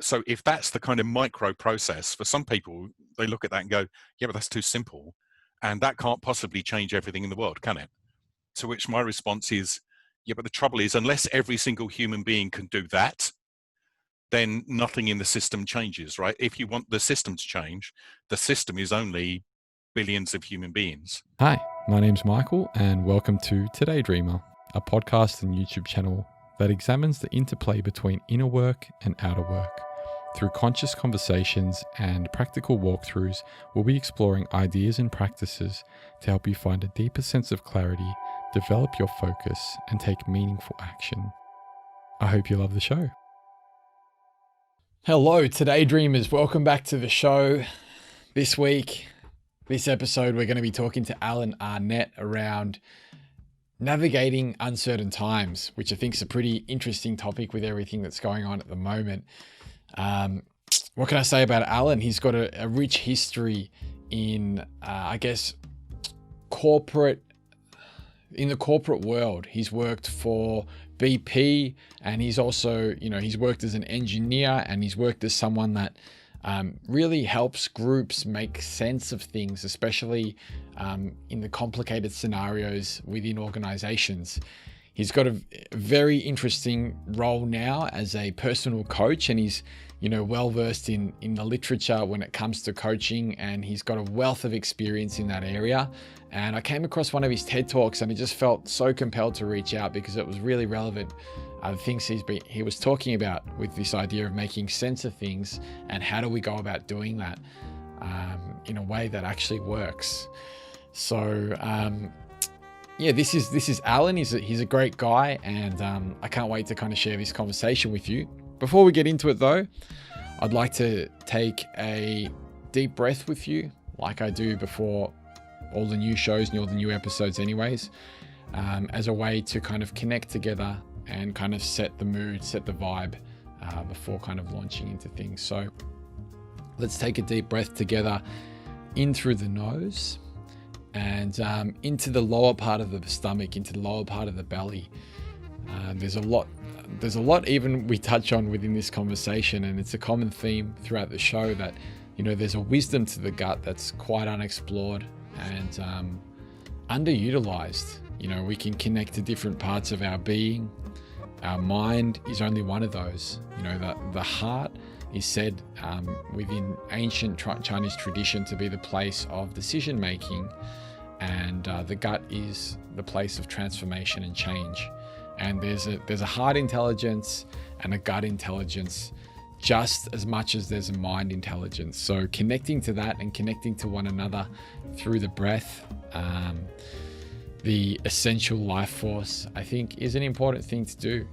So if that's the kind of micro process, for some people, they look at that and go, yeah, but that's too simple. And that can't possibly change everything in the world, can it? To which my response is, yeah, but the trouble is, unless every single human being can do that, then nothing in the system changes, right? If you want the system to change, the system is only billions of human beings. Hi, my name's Michael, and welcome to Today Dreamer, a podcast and YouTube channel that examines the interplay between inner work and outer work. Through conscious conversations and practical walkthroughs, we'll be exploring ideas and practices to help you find a deeper sense of clarity, develop your focus, and take meaningful action. I hope you love the show. Hello, Today Dreamers. Welcome back to the show. This week, this episode, we're going to be talking to Alan Arnett around navigating uncertain times, which I think is a pretty interesting topic with everything that's going on at the moment. What can I say about Alan? He's got a rich history in, in the corporate world. He's worked for BP, and he's also, he's worked as an engineer, and he's worked as someone that really helps groups make sense of things, especially in the complicated scenarios within organizations. He's got a very interesting role now as a personal coach, and he's well versed in the literature when it comes to coaching, and he's got a wealth of experience in that area. And I came across one of his TED Talks, and I just felt so compelled to reach out because it was really relevant. The things he was talking about with this idea of making sense of things, and how do we go about doing that in a way that actually works. So this is Alan. He's a great guy, and I can't wait to kind of share this conversation with you. Before we get into it though, I'd like to take a deep breath with you, like I do before all the new shows and all the new episodes anyways, as a way to kind of connect together and kind of set the mood, set the vibe before kind of launching into things. So let's take a deep breath together in through the nose and into the lower part of the stomach, into the lower part of the belly. There's a lot even we touch on within this conversation, and it's a common theme throughout the show that, there's a wisdom to the gut that's quite unexplored and underutilized. We can connect to different parts of our being. Our mind is only one of those. The heart is said within ancient Chinese tradition to be the place of decision making, and the gut is the place of transformation and change. And there's a heart intelligence and a gut intelligence just as much as there's a mind intelligence. So connecting to that and connecting to one another through the breath, the essential life force, I think, is an important thing to do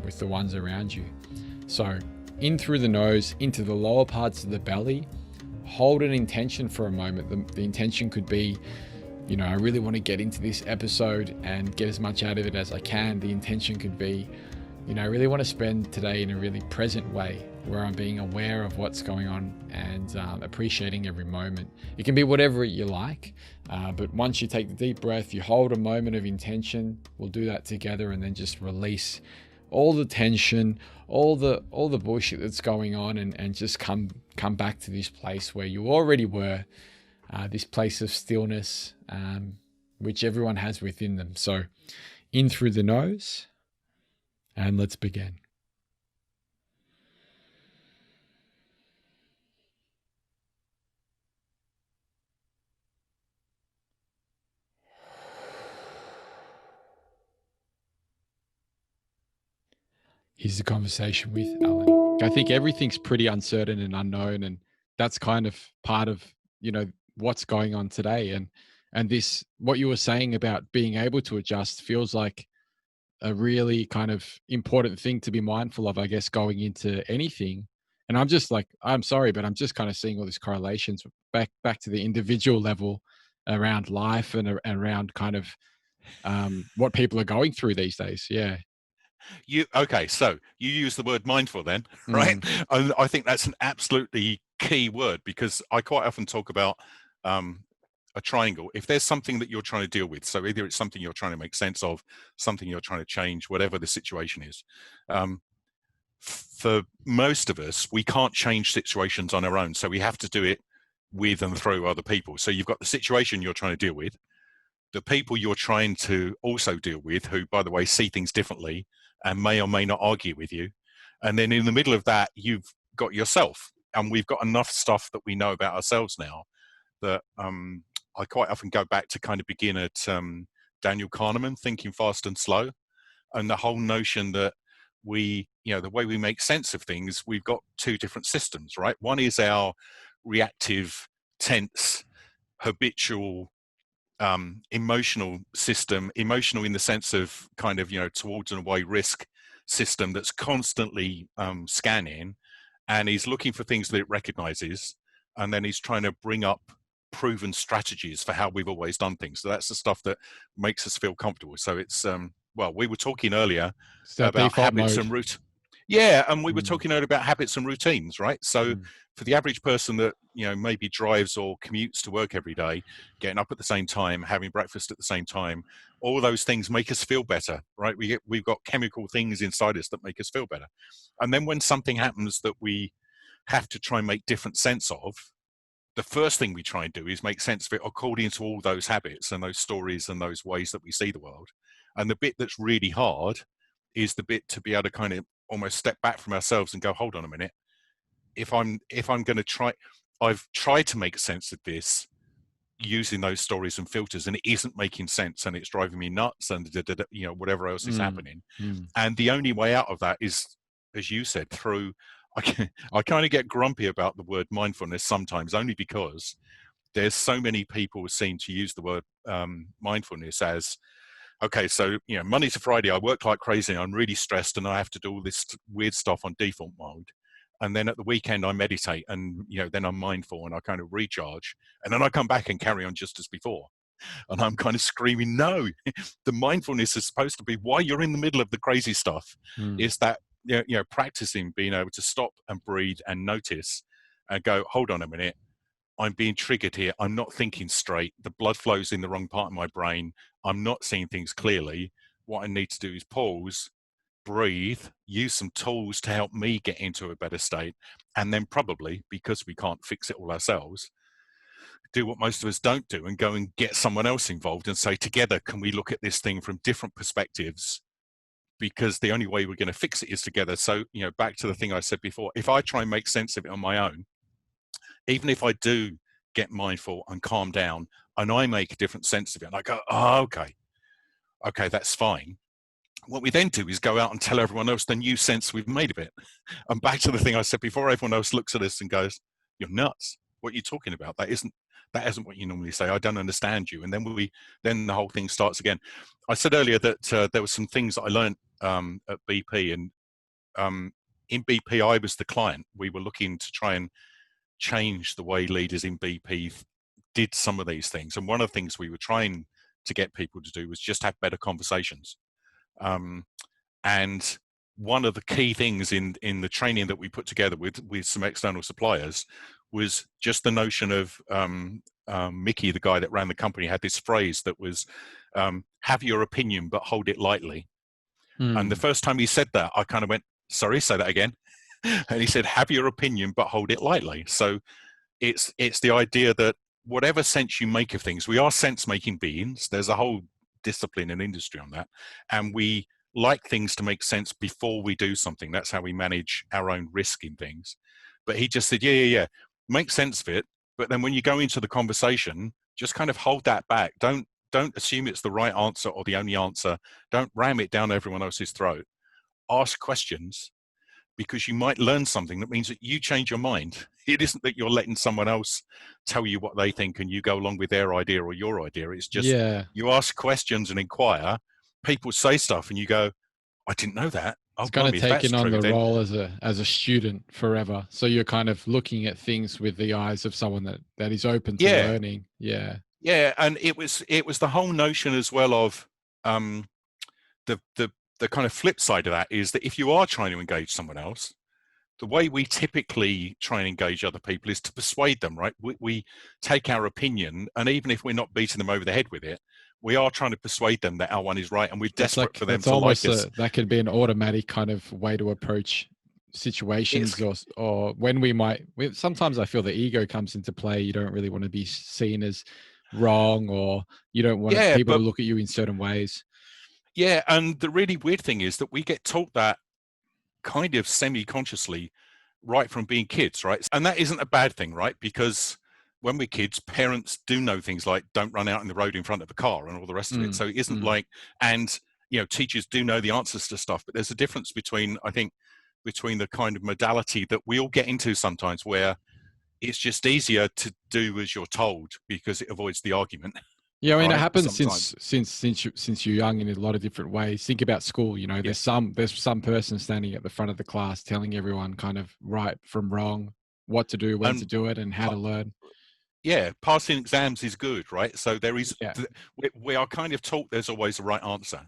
with the ones around you. So in through the nose, into the lower parts of the belly, hold an intention for a moment. The intention could be, I really want to get into this episode and get as much out of it as I can. The intention could be, I really want to spend today in a really present way where I'm being aware of what's going on and appreciating every moment. It can be whatever you like, but once you take the deep breath, you hold a moment of intention. We'll do that together, and then just release all the tension, all the bullshit that's going on, and just come back to this place where you already were. This place of stillness, which everyone has within them. So in through the nose, and let's begin. Here's the conversation with Alan. I think everything's pretty uncertain and unknown, and that's kind of part of, what's going on today. And this, what you were saying about being able to adjust, feels like a really kind of important thing to be mindful of, I guess, going into anything. And I'm just like, I'm sorry, but I'm just kind of seeing all these correlations back to the individual level around life and around kind of what people are going through these days. Yeah. So you use the word mindful then, right? And I think that's an absolutely key word, because I quite often talk about a triangle. If there's something that you're trying to deal with, so either it's something you're trying to make sense of, something you're trying to change, whatever the situation is, for most of us, we can't change situations on our own. So we have to do it with and through other people. So you've got the situation you're trying to deal with, the people you're trying to also deal with, who, by the way, see things differently and may or may not argue with you. And then in the middle of that, you've got yourself. And we've got enough stuff that we know about ourselves now that I quite often go back to kind of begin at Daniel Kahneman, Thinking Fast and Slow, and the whole notion that we, the way we make sense of things, we've got two different systems, right? One is our reactive, tense, habitual, emotional system, emotional in the sense of kind of, towards and away risk system that's constantly scanning, and he's looking for things that it recognizes, and then he's trying to bring up proven strategies for how we've always done things. So that's the stuff that makes us feel comfortable. So it's we were talking earlier about habits and routines. Yeah, and we were talking earlier about habits and routines, right? So for the average person that maybe drives or commutes to work every day, getting up at the same time, having breakfast at the same time, all those things make us feel better, right? We've got chemical things inside us that make us feel better. And then when something happens that we have to try and make different sense of, the first thing we try and do is make sense of it according to all those habits and those stories and those ways that we see the world. And the bit that's really hard is the bit to be able to kind of almost step back from ourselves and go, hold on a minute. If I'm going to try, I've tried to make sense of this using those stories and filters, and it isn't making sense, and it's driving me nuts, and whatever else is happening. And the only way out of that is, as you said, through. I kind of get grumpy about the word mindfulness sometimes, only because there's so many people seem to use the word mindfulness as, okay, so Monday to Friday I work like crazy, I'm really stressed, and I have to do all this weird stuff on default mode. And then at the weekend I meditate, and then I'm mindful and I kind of recharge, and then I come back and carry on just as before. And I'm kind of screaming, no, the mindfulness is supposed to be while you're in the middle of the crazy stuff. Is that practicing being able to stop and breathe and notice and go, hold on a minute, I'm being triggered here. I'm not thinking straight. The blood flows in the wrong part of my brain. I'm not seeing things clearly. What I need to do is pause, breathe, use some tools to help me get into a better state. And then probably, because we can't fix it all ourselves, do what most of us don't do and go and get someone else involved and say, together, can we look at this thing from different perspectives? Because the only way we're going to fix it is together. So, back to the thing I said before, if I try and make sense of it on my own, even if I do get mindful and calm down and I make a different sense of it, and I go, oh, okay, that's fine. What we then do is go out and tell everyone else the new sense we've made of it. And back to the thing I said before, everyone else looks at us and goes, you're nuts. What are you talking about? That isn't what you normally say. I don't understand you. And then the whole thing starts again. I said earlier that there were some things that I learned at BP, and in BP, I was the client. We were looking to try and change the way leaders in BP did some of these things. And one of the things we were trying to get people to do was just have better conversations. And one of the key things in the training that we put together with some external suppliers was just the notion of Mickey, the guy that ran the company, had this phrase that was, have your opinion, but hold it lightly. And the first time he said that, I kind of went, sorry, say that again. And he said, have your opinion, but hold it lightly. So it's the idea that whatever sense you make of things, we are sense-making beings. There's a whole discipline and industry on that. And we like things to make sense before we do something. That's how we manage our own risk in things. But he just said, yeah, make sense of it. But then when you go into the conversation, just kind of hold that back. Don't assume it's the right answer or the only answer. Don't ram it down everyone else's throat. Ask questions, because you might learn something that means that you change your mind. It isn't that you're letting someone else tell you what they think and you go along with their idea or your idea. It's just you ask questions and inquire. People say stuff and you go, I didn't know that. It's kind of taking on the role as a student forever. So you're kind of looking at things with the eyes of someone that is open to learning. Yeah. Yeah. And it was the whole notion as well of the kind of flip side of that is that if you are trying to engage someone else, the way we typically try and engage other people is to persuade them, right? We take our opinion, and even if we're not beating them over the head with it, we are trying to persuade them that our one is right, and we're desperate for them to like us. That could be an automatic kind of way to approach situations, or when sometimes I feel the ego comes into play. You don't really want to be seen as wrong, or you don't want Yeah, people to but look at you in certain ways. yeah, and the really weird thing is that we get taught that kind of semi-consciously right from being kids, right? And that isn't a bad thing, right? Because when we're kids, parents do know things like don't run out in the road in front of a car and all the rest of it. So it isn't like, and teachers do know the answers to stuff, but there's a difference between, I think, between the kind of modality that we all get into sometimes where it's just easier to do as you're told because it avoids the argument. Yeah, I mean, it Right? happens Sometimes. since you're young in a lot of different ways. Think about school. Yeah. There's some person standing at the front of the class telling everyone kind of right from wrong, what to do, when to And do it, and how to learn. yeah, passing exams is good, right? So there is, Yeah, we are kind of taught there's always a right answer.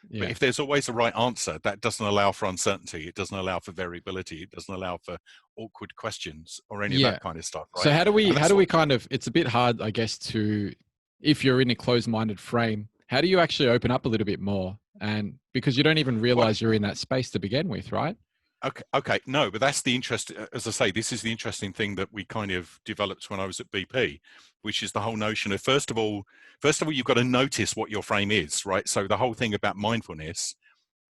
But yeah, if there's always a right answer, that doesn't allow for uncertainty. It doesn't allow for variability. It doesn't allow for awkward questions or any of yeah. that kind of stuff, So right? how do we And that's what, kind of? It's a bit hard, I guess, to if you're in a closed-minded frame. How do you actually open up a little bit more? And because you don't even well, realize you're in that space to begin with, right? okay, no, but that's the interest. As I say, this is the interesting thing that we kind of developed when I was at BP, which is the whole notion of first of all, you've got to notice what your frame is, right? So the whole thing about mindfulness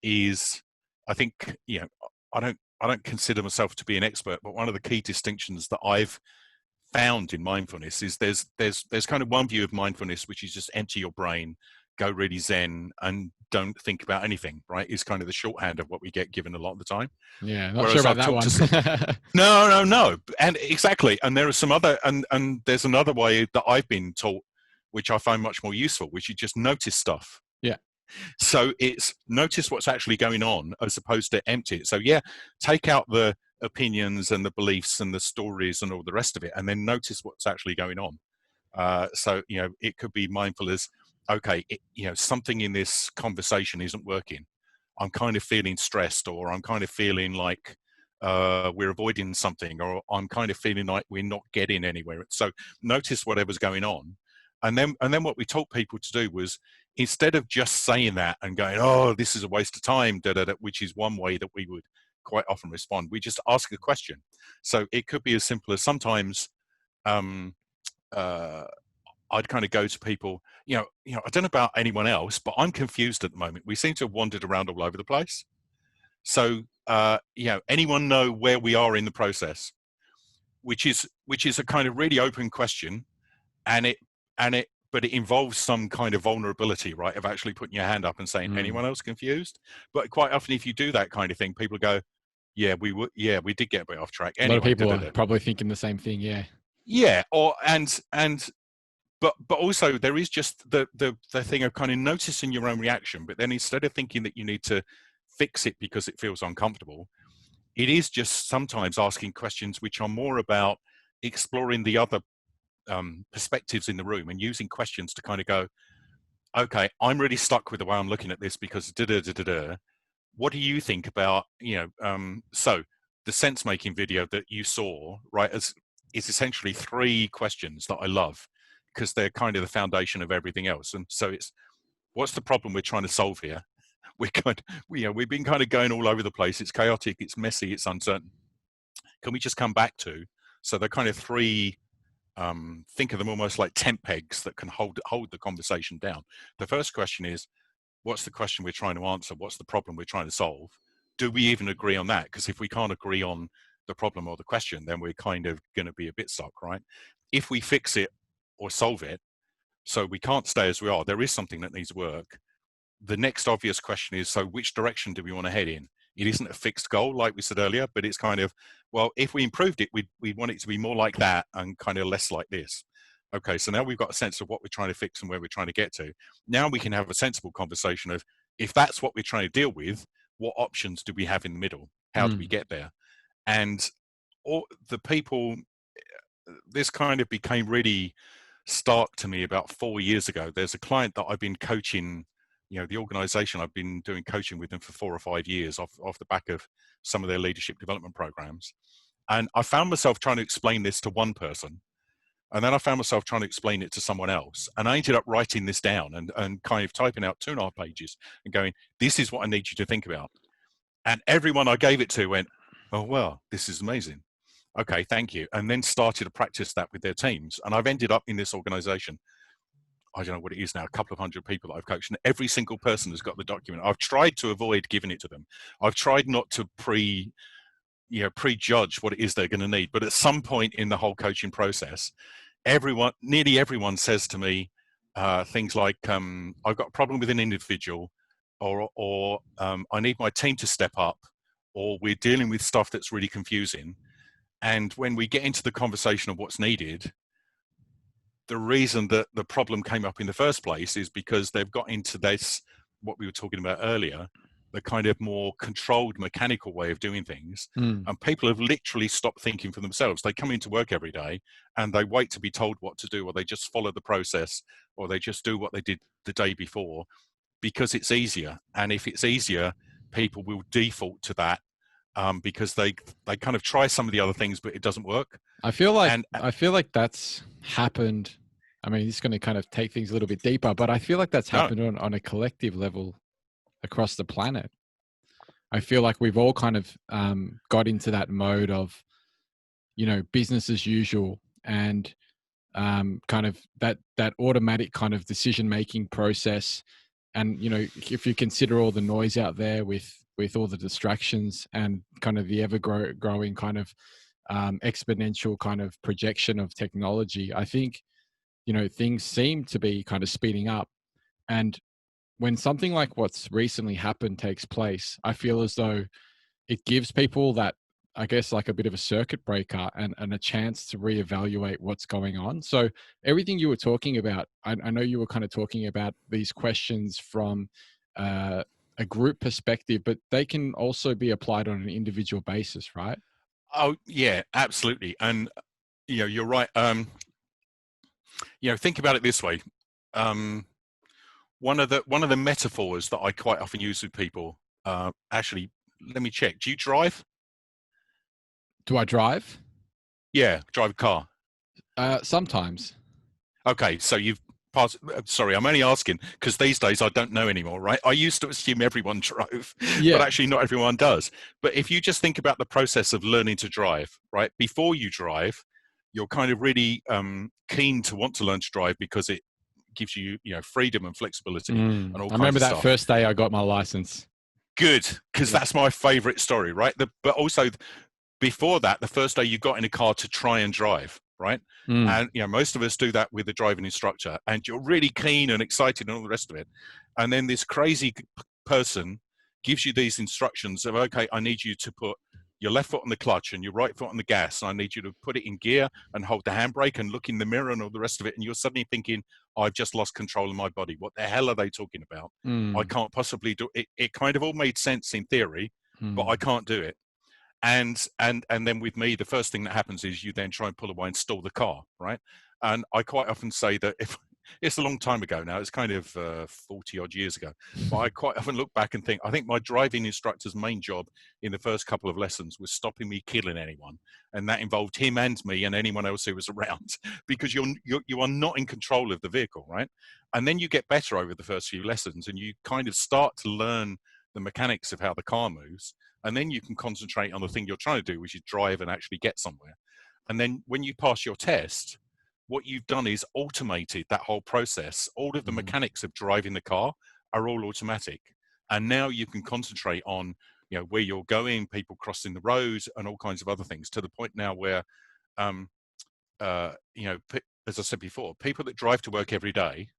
is, I think, I don't consider myself to be an expert, but one of the key distinctions that I've found in mindfulness is there's kind of one view of mindfulness which is just empty your brain, go really zen, and don't think about anything, right? Is kind of the shorthand of what we get given a lot of the time. Yeah, not sure Whereas about I've that talked one. to some, no, and exactly, and there are some other, and there's another way that I've been taught, which I find much more useful, which is just notice stuff. Yeah. So it's notice what's actually going on as opposed to empty it. So yeah, take out the opinions and the beliefs and the stories and all the rest of it, and then notice what's actually going on. So it could be mindful as, okay, something in this conversation isn't working. I'm kind of feeling stressed, or I'm kind of feeling like we're avoiding something, or I'm kind of feeling like we're not getting anywhere. So notice whatever's going on, and then what we taught people to do was, instead of just saying that and going, oh, this is a waste of time, which is one way that we would quite often respond, we just ask a question. So it could be as simple as sometimes um, I'd kind of go to people, I don't know about anyone else, but I'm confused at the moment. We seem to have wandered around all over the place. So, anyone know where we are in the process? Which is a kind of really open question, and but it involves some kind of vulnerability, right? Of actually putting your hand up and saying, anyone else confused? But quite often, if you do that kind of thing, people go, yeah, we did get a bit off track. A lot of Anyway, people are probably thinking the same thing. Yeah. yeah, or but also there is just the thing of kind of noticing your own reaction, but then instead of thinking that you need to fix it because it feels uncomfortable, it is just sometimes asking questions which are more about exploring the other perspectives in the room, and using questions to kind of go, okay, I'm really stuck with the way I'm looking at this because what do you think about, so the sense making video that you saw, right, is essentially 3 questions that I love, because they're kind of the foundation of everything else. And so it's, what's the problem we're trying to solve here? We've been kind of going all over the place. It's chaotic, it's messy, it's uncertain. Can we just come back to, so they're kind of 3, think of them almost like tent pegs that can hold the conversation down. The first question is, what's the question we're trying to answer? What's the problem we're trying to solve? Do we even agree on that? Because if we can't agree on the problem or the question, then we're kind of going to be a bit stuck, right? If we fix it or solve it, so we can't stay as we are, there is something that needs work. The next obvious question is, so which direction do we want to head in? It isn't a fixed goal, like we said earlier, but it's kind of, well, if we improved it, we want it to be more like that and kind of less like this. Okay, so now we've got a sense of what we're trying to fix and where we're trying to get to. Now we can have a sensible conversation of, if that's what we're trying to deal with, what options do we have in the middle? How do we get there? And all the people, this kind of became really stark to me about 4 years ago. There's a client that I've been coaching, the organization, I've been doing coaching with them for 4 or 5 years off the back of some of their leadership development programs. And I found myself trying to explain this to one person, and then I found myself trying to explain it to someone else. And I ended up writing this down and kind of typing out 2.5 pages and going, this is what I need you to think about. And everyone I gave it to went, Oh, well, this is amazing. Okay, thank you. And then started to practice that with their teams. And I've ended up in this organization. I don't know what it is now, a couple of hundred people that I've coached, and every single person has got the document. I've tried to avoid giving it to them. I've tried not to prejudge what it is they're going to need. But at some point in the whole coaching process, nearly everyone says to me things like, I've got a problem with an individual, or I need my team to step up, or we're dealing with stuff that's really confusing. And when we get into the conversation of what's needed, the reason that the problem came up in the first place is because they've got into this, what we were talking about earlier, the kind of more controlled mechanical way of doing things. And people have literally stopped thinking for themselves. They come into work every day and they wait to be told what to do, or they just follow the process, or they just do what they did the day before because it's easier. And if it's easier, people will default to that because they kind of try some of the other things, but it doesn't work. I feel like that's happened. I mean, it's going to kind of take things a little bit deeper, but I feel like that's happened on a collective level across the planet. I feel like we've all kind of got into that mode of, business as usual, and kind of that automatic kind of decision-making process. And, if you consider all the noise out there with all the distractions and kind of the ever growing kind of exponential kind of projection of technology, I think, things seem to be kind of speeding up. And when something like what's recently happened takes place, I feel as though it gives people that, I guess, like a bit of a circuit breaker and a chance to reevaluate what's going on. So everything you were talking about, I know you were kind of talking about these questions from a group perspective, but they can also be applied on an individual basis, right? Oh, yeah, absolutely. And, you're right. Think about it this way. One of the metaphors that I quite often use with people, actually, let me check. Do you drive? Do I drive? Yeah, drive a car. Sometimes. Okay, so you've passed. Sorry, I'm only asking because these days I don't know anymore, right? I used to assume everyone drove, but actually not everyone does. But if you just think about the process of learning to drive, right? Before you drive, you're kind of really keen to want to learn to drive because it gives you, freedom and flexibility and all kinds of stuff. I remember that first day I got my license. Good, because that's my favorite story, right? But also before that, the first day you got in a car to try and drive, right? And most of us do that with a driving instructor, and you're really keen and excited and all the rest of it. And then this crazy person gives you these instructions of, okay, I need you to put your left foot on the clutch and your right foot on the gas, and I need you to put it in gear and hold the handbrake and look in the mirror and all the rest of it. And you're suddenly thinking, I've just lost control of my body. What the hell are they talking about? I can't possibly do it. It kind of all made sense in theory, but I can't do it. And then with me, the first thing that happens is you then try and pull away and stall the car, right? And I quite often say that if it's a long time ago now, it's kind of 40 odd years ago, but I quite often look back and think, I think my driving instructor's main job in the first couple of lessons was stopping me killing anyone. And that involved him and me and anyone else who was around, because you are not in control of the vehicle, right? And then you get better over the first few lessons and you kind of start to learn the mechanics of how the car moves. And then you can concentrate on the thing you're trying to do, which is drive and actually get somewhere. And then when you pass your test, what you've done is automated that whole process. All of the mechanics of driving the car are all automatic. And now you can concentrate on, where you're going, people crossing the road and all kinds of other things, to the point now where, as I said before, people that drive to work every day,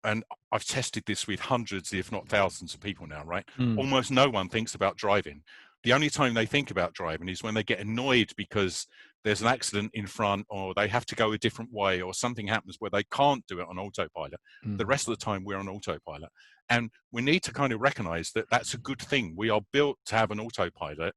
and I've tested this with hundreds, if not thousands of people now, right? Almost no one thinks about driving. The only time they think about driving is when they get annoyed because there's an accident in front, or they have to go a different way, or something happens where they can't do it on autopilot. The rest of the time we're on autopilot. And we need to kind of recognize that that's a good thing. We are built to have an autopilot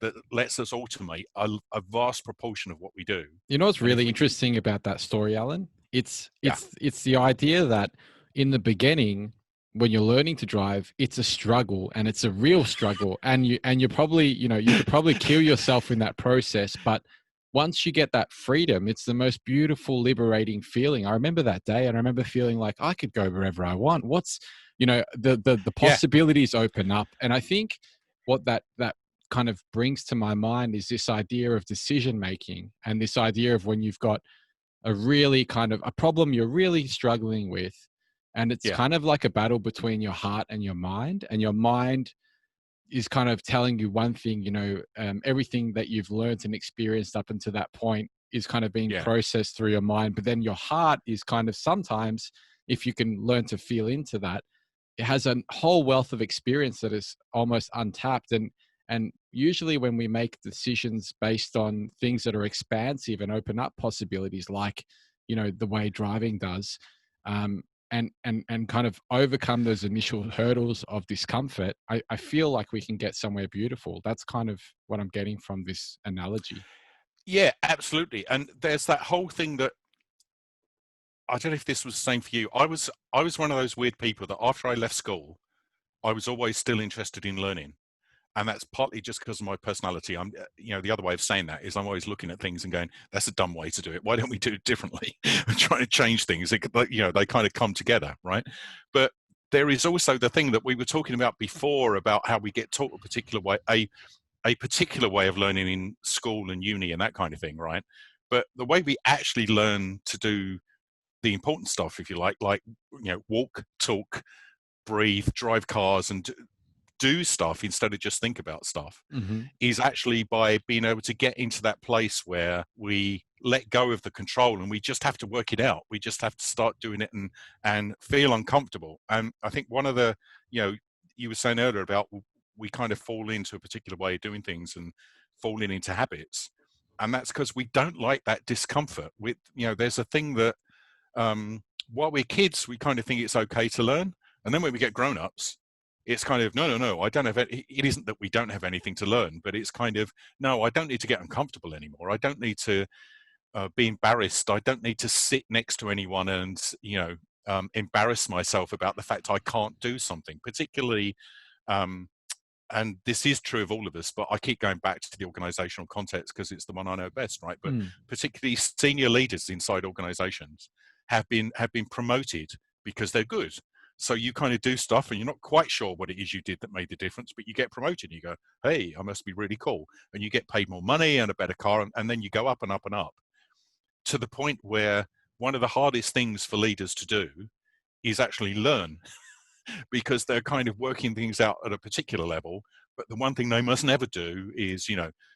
that lets us automate a vast proportion of what we do. You know what's really interesting about that story, Alan? It's the idea that in the beginning, when you're learning to drive, it's a struggle, and it's a real struggle. And you're probably, you could probably kill yourself in that process. But once you get that freedom, it's the most beautiful, liberating feeling. I remember that day, and I remember feeling like I could go wherever I want. What's, the possibilities open up. And I think what that kind of brings to my mind is this idea of decision making, and this idea of when you've got a really kind of a problem you're really struggling with, and it's Yeah. kind of like a battle between your heart and your mind is kind of telling you one thing, everything that you've learned and experienced up until that point is kind of being Yeah. processed through your mind. But then your heart is kind of sometimes, if you can learn to feel into that, it has a whole wealth of experience that is almost untapped. And usually when we make decisions based on things that are expansive and open up possibilities, like, the way driving does, and kind of overcome those initial hurdles of discomfort, I feel like we can get somewhere beautiful. That's kind of what I'm getting from this analogy. Yeah, absolutely. And there's that whole thing that I don't know if this was the same for you. I was one of those weird people that after I left school, I was always still interested in learning. And that's partly just because of my personality. The other way of saying that is I'm always looking at things and going, that's a dumb way to do it. Why don't we do it differently? And trying to change things. They kind of come together, right? But there is also the thing that we were talking about before about how we get taught a particular way, a particular way of learning in school and uni and that kind of thing, right? But the way we actually learn to do the important stuff, if you like, walk, talk, breathe, drive cars, and do stuff instead of just think about stuff, Hmm. is actually by being able to get into that place where we let go of the control and we just have to work it out. We just have to start doing it and feel uncomfortable. And I think one of the, you were saying earlier about we kind of fall into a particular way of doing things and falling into habits. And that's because we don't like that discomfort. There's a thing that while we're kids, we kind of think it's okay to learn. And then when we get grown-ups, it's kind of, no, I don't have it isn't that we don't have anything to learn, but it's kind of, no, I don't need to get uncomfortable anymore. I don't need to be embarrassed. I don't need to sit next to anyone and, embarrass myself about the fact I can't do something, particularly, um, and this is true of all of us, but I keep going back to the organizational context because it's the one I know best, right? But Mm. particularly senior leaders inside organizations have been promoted because they're good. So you kind of do stuff and you're not quite sure what it is you did that made the difference, but you get promoted. You go, hey, I must be really cool. And you get paid more money and a better car. And then you go up and up and up to the point where one of the hardest things for leaders to do is actually learn because they're kind of working things out at a particular level. But the one thing they must never do is,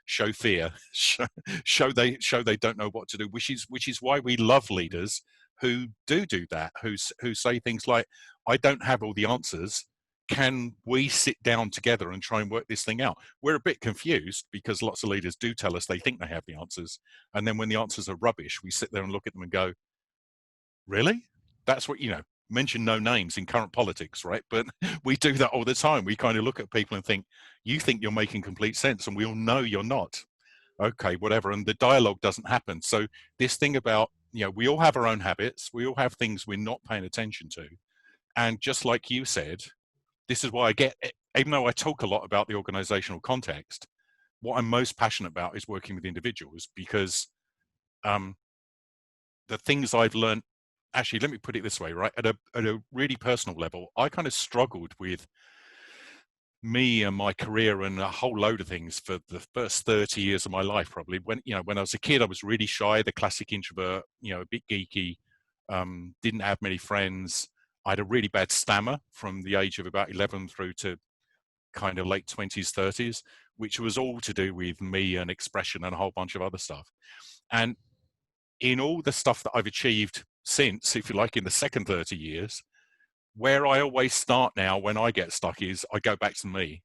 show fear, show they don't know what to do. Which is why we love leaders who do that, who say things like, "I don't have all the answers. Can we sit down together and try and work this thing out?" We're a bit confused because lots of leaders do tell us they think they have the answers, and then when the answers are rubbish, we sit there and look at them and go, really? That's what, mention no names in current politics, right? But we do that all the time. We kind of look at people and think, you think you're making complete sense, and we all know you're not. Okay, whatever. And the dialogue doesn't happen. So this thing about, we all have our own habits. We all have things we're not paying attention to. And just like you said, this is why even though I talk a lot about the organizational context, what I'm most passionate about is working with individuals because um, the things I've learned, actually, let me put it this way, right? At a really personal level, I kind of struggled with me and my career and a whole load of things for the first 30 years of my life, probably. When I was a kid, I was really shy, the classic introvert, a bit geeky, didn't have many friends. I had a really bad stammer from the age of about 11 through to kind of late 20s, 30s, which was all to do with me and expression and a whole bunch of other stuff. And in all the stuff that I've achieved since, if you like, in the second 30 years, where I always start now when I get stuck is I go back to me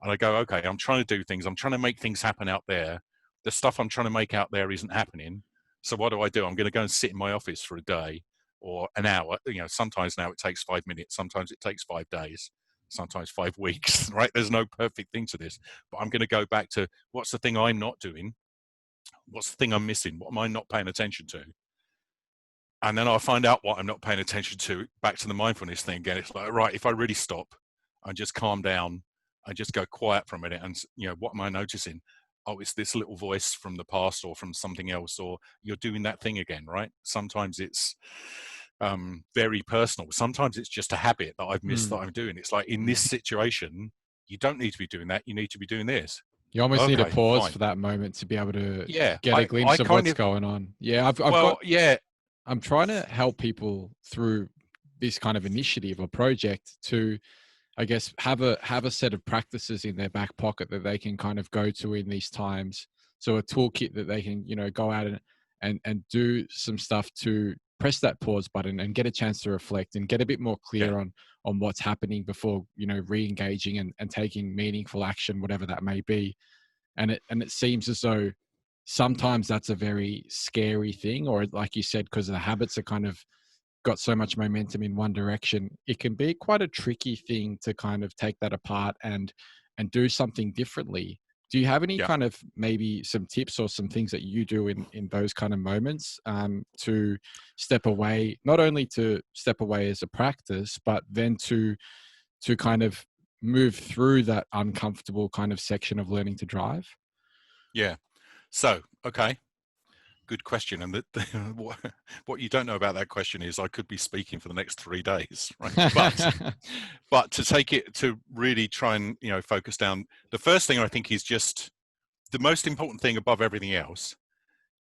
and I go, okay, I'm trying to do things. I'm trying to make things happen out there. The stuff I'm trying to make out there isn't happening. So what do? I'm going to go and sit in my office for a day or an hour. Sometimes now it takes 5 minutes. Sometimes it takes 5 days. Sometimes 5 weeks, right? There's no perfect thing to this, but I'm going to go back to what's the thing I'm not doing? What's the thing I'm missing? What am I not paying attention to? And then I'll find out what I'm not paying attention to, back to the mindfulness thing again. It's like, right, if I really stop and just calm down and just go quiet for a minute and, what am I noticing? Oh, it's this little voice from the past or from something else, or you're doing that thing again, right? Sometimes it's very personal. Sometimes it's just a habit that I've missed that Mm. I'm doing. It's like in this Mm. situation, you don't need to be doing that. You need to be doing this. You almost need a Okay, pause fine. for that moment to be able to Yeah, get a I glimpse of kind what's of, going on. Yeah, I've got. well, yeah, I'm trying to help people through this kind of initiative or project to, I guess, have a set of practices in their back pocket that they can kind of go to in these times. So a toolkit that they can, go out and do some stuff to press that pause button and get a chance to reflect and get a bit more yeah, clear on what's happening before, re-engaging and taking meaningful action, whatever that may be. And it seems as though sometimes that's a very scary thing, or like you said, because the habits are kind of got so much momentum in one direction, it can be quite a tricky thing to kind of take that apart and do something differently. Do you have any yeah. kind of maybe some tips or some things that you do in those kind of moments, to step away, not only to step away as a practice, but then to kind of move through that uncomfortable kind of section of learning to drive? Yeah. So, okay, good question. And what you don't know about that question is I could be speaking for the next 3 days, right? But to take it to really try and focus down, the first thing I think is just the most important thing above everything else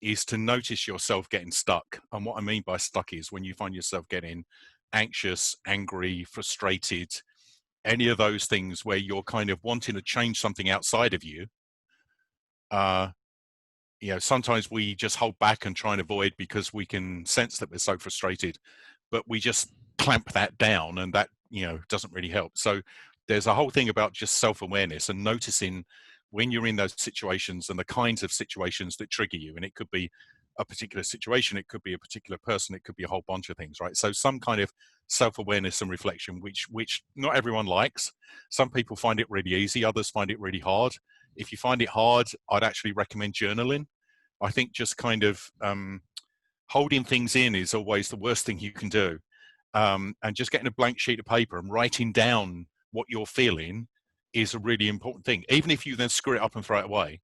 is to notice yourself getting stuck. And what I mean by stuck is when you find yourself getting anxious, angry, frustrated, any of those things where you're kind of wanting to change something outside of you. Sometimes we just hold back and try and avoid because we can sense that we're so frustrated, but we just clamp that down, and that doesn't really help. So there's a whole thing about just self-awareness and noticing when you're in those situations and the kinds of situations that trigger you. And it could be a particular situation, it could be a particular person, it could be a whole bunch of things, right? So some kind of self-awareness and reflection, which not everyone likes. Some people find it really easy, others find it really hard. If you find it hard, I'd actually recommend journaling. I think just kind of holding things in is always the worst thing you can do. And just getting a blank sheet of paper and writing down what you're feeling is a really important thing. Even if you then screw it up and throw it away,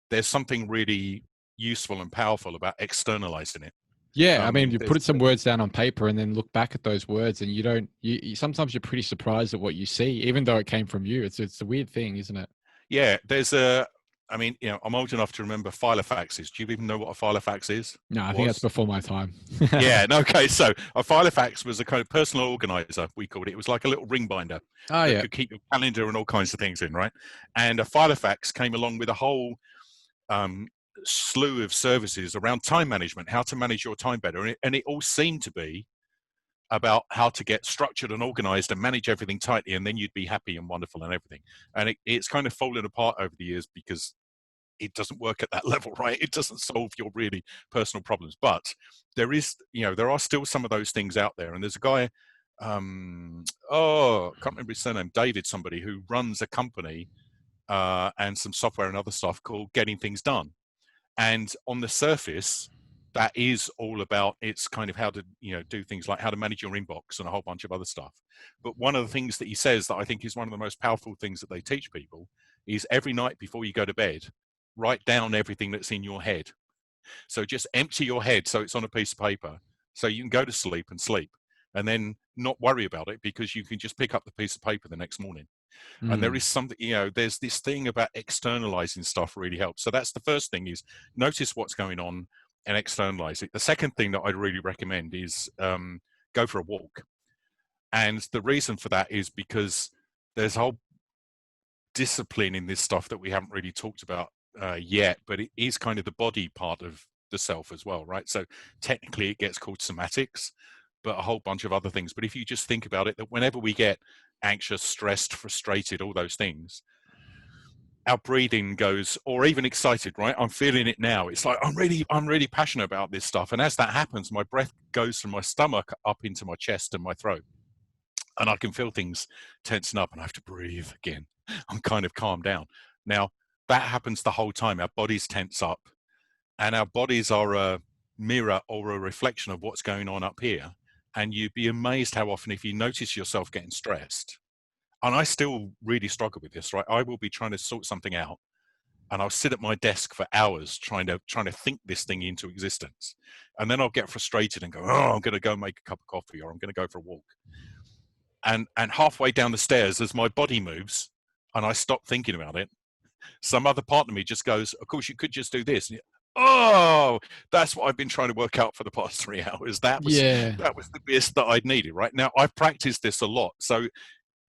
there's something really useful and powerful about externalizing it. Yeah, I I mean, mean, you put some words down on paper and then look back at those words, and you don't. Sometimes you're pretty surprised at what you see, even though it came from you. It's a weird thing, isn't it? yeah, there's a. I mean, I'm old enough to remember filofaxes. Do you even know what a filofax is? No, I think that's Was? before my time. Yeah, no, okay. So a filofax was a kind of personal organizer, we called it. It was like a little ring binder Oh that yeah. could keep your calendar and all kinds of things in, right? And a filofax came along with a whole um, slew of services around time management, how to manage your time better. And it all seemed to be about how to get structured and organized and manage everything tightly, and then you'd be happy and wonderful and everything. And it's kind of fallen apart over the years because it doesn't work at that level, right? It doesn't solve your really personal problems. But there are still some of those things out there. And there's a guy, I can't remember his surname, David somebody, who runs a company and some software and other stuff called Getting Things Done. And on the surface, that is all about, it's kind of how to do things like how to manage your inbox and a whole bunch of other stuff. But one of the things that he says that I think is one of the most powerful things that they teach people is every night before you go to bed, write down everything that's in your head. So just empty your head so it's on a piece of paper so you can go to sleep and then not worry about it because you can just pick up the piece of paper the next morning. And there Mm. is something, there's this thing about externalizing stuff really helps. So that's the first thing, is notice what's going on and externalize it. The second thing that I'd really recommend is go for a walk. And the reason for that is because there's a whole discipline in this stuff that we haven't really talked about yet, but it is kind of the body part of the self as well, right? So technically it gets called somatics, but a whole bunch of other things. But if you just think about it, that whenever we get anxious, stressed, frustrated, all those things, our breathing goes, or even excited, right? I'm feeling it now. It's like I'm really passionate about this stuff. And as that happens, my breath goes from my stomach up into my chest and my throat. And I can feel things tensing up and I have to breathe again. I'm kind of calmed down. Now, that happens the whole time. Our bodies tense up, and our bodies are a mirror or a reflection of what's going on up here. And you'd be amazed how often, if you notice yourself getting stressed, and I still really struggle with this, right? I will be trying to sort something out, and I'll sit at my desk for hours trying to think this thing into existence. And then I'll get frustrated and go, oh, I'm going to go make a cup of coffee, or I'm going to go for a walk. And halfway down the stairs, as my body moves and I stop thinking about it, some other part of me just goes, of course you could just do this. Oh, that's what I've been trying to work out for the past 3 hours. That was Yeah. the best that I'd needed. Right now, I've practiced this a lot, so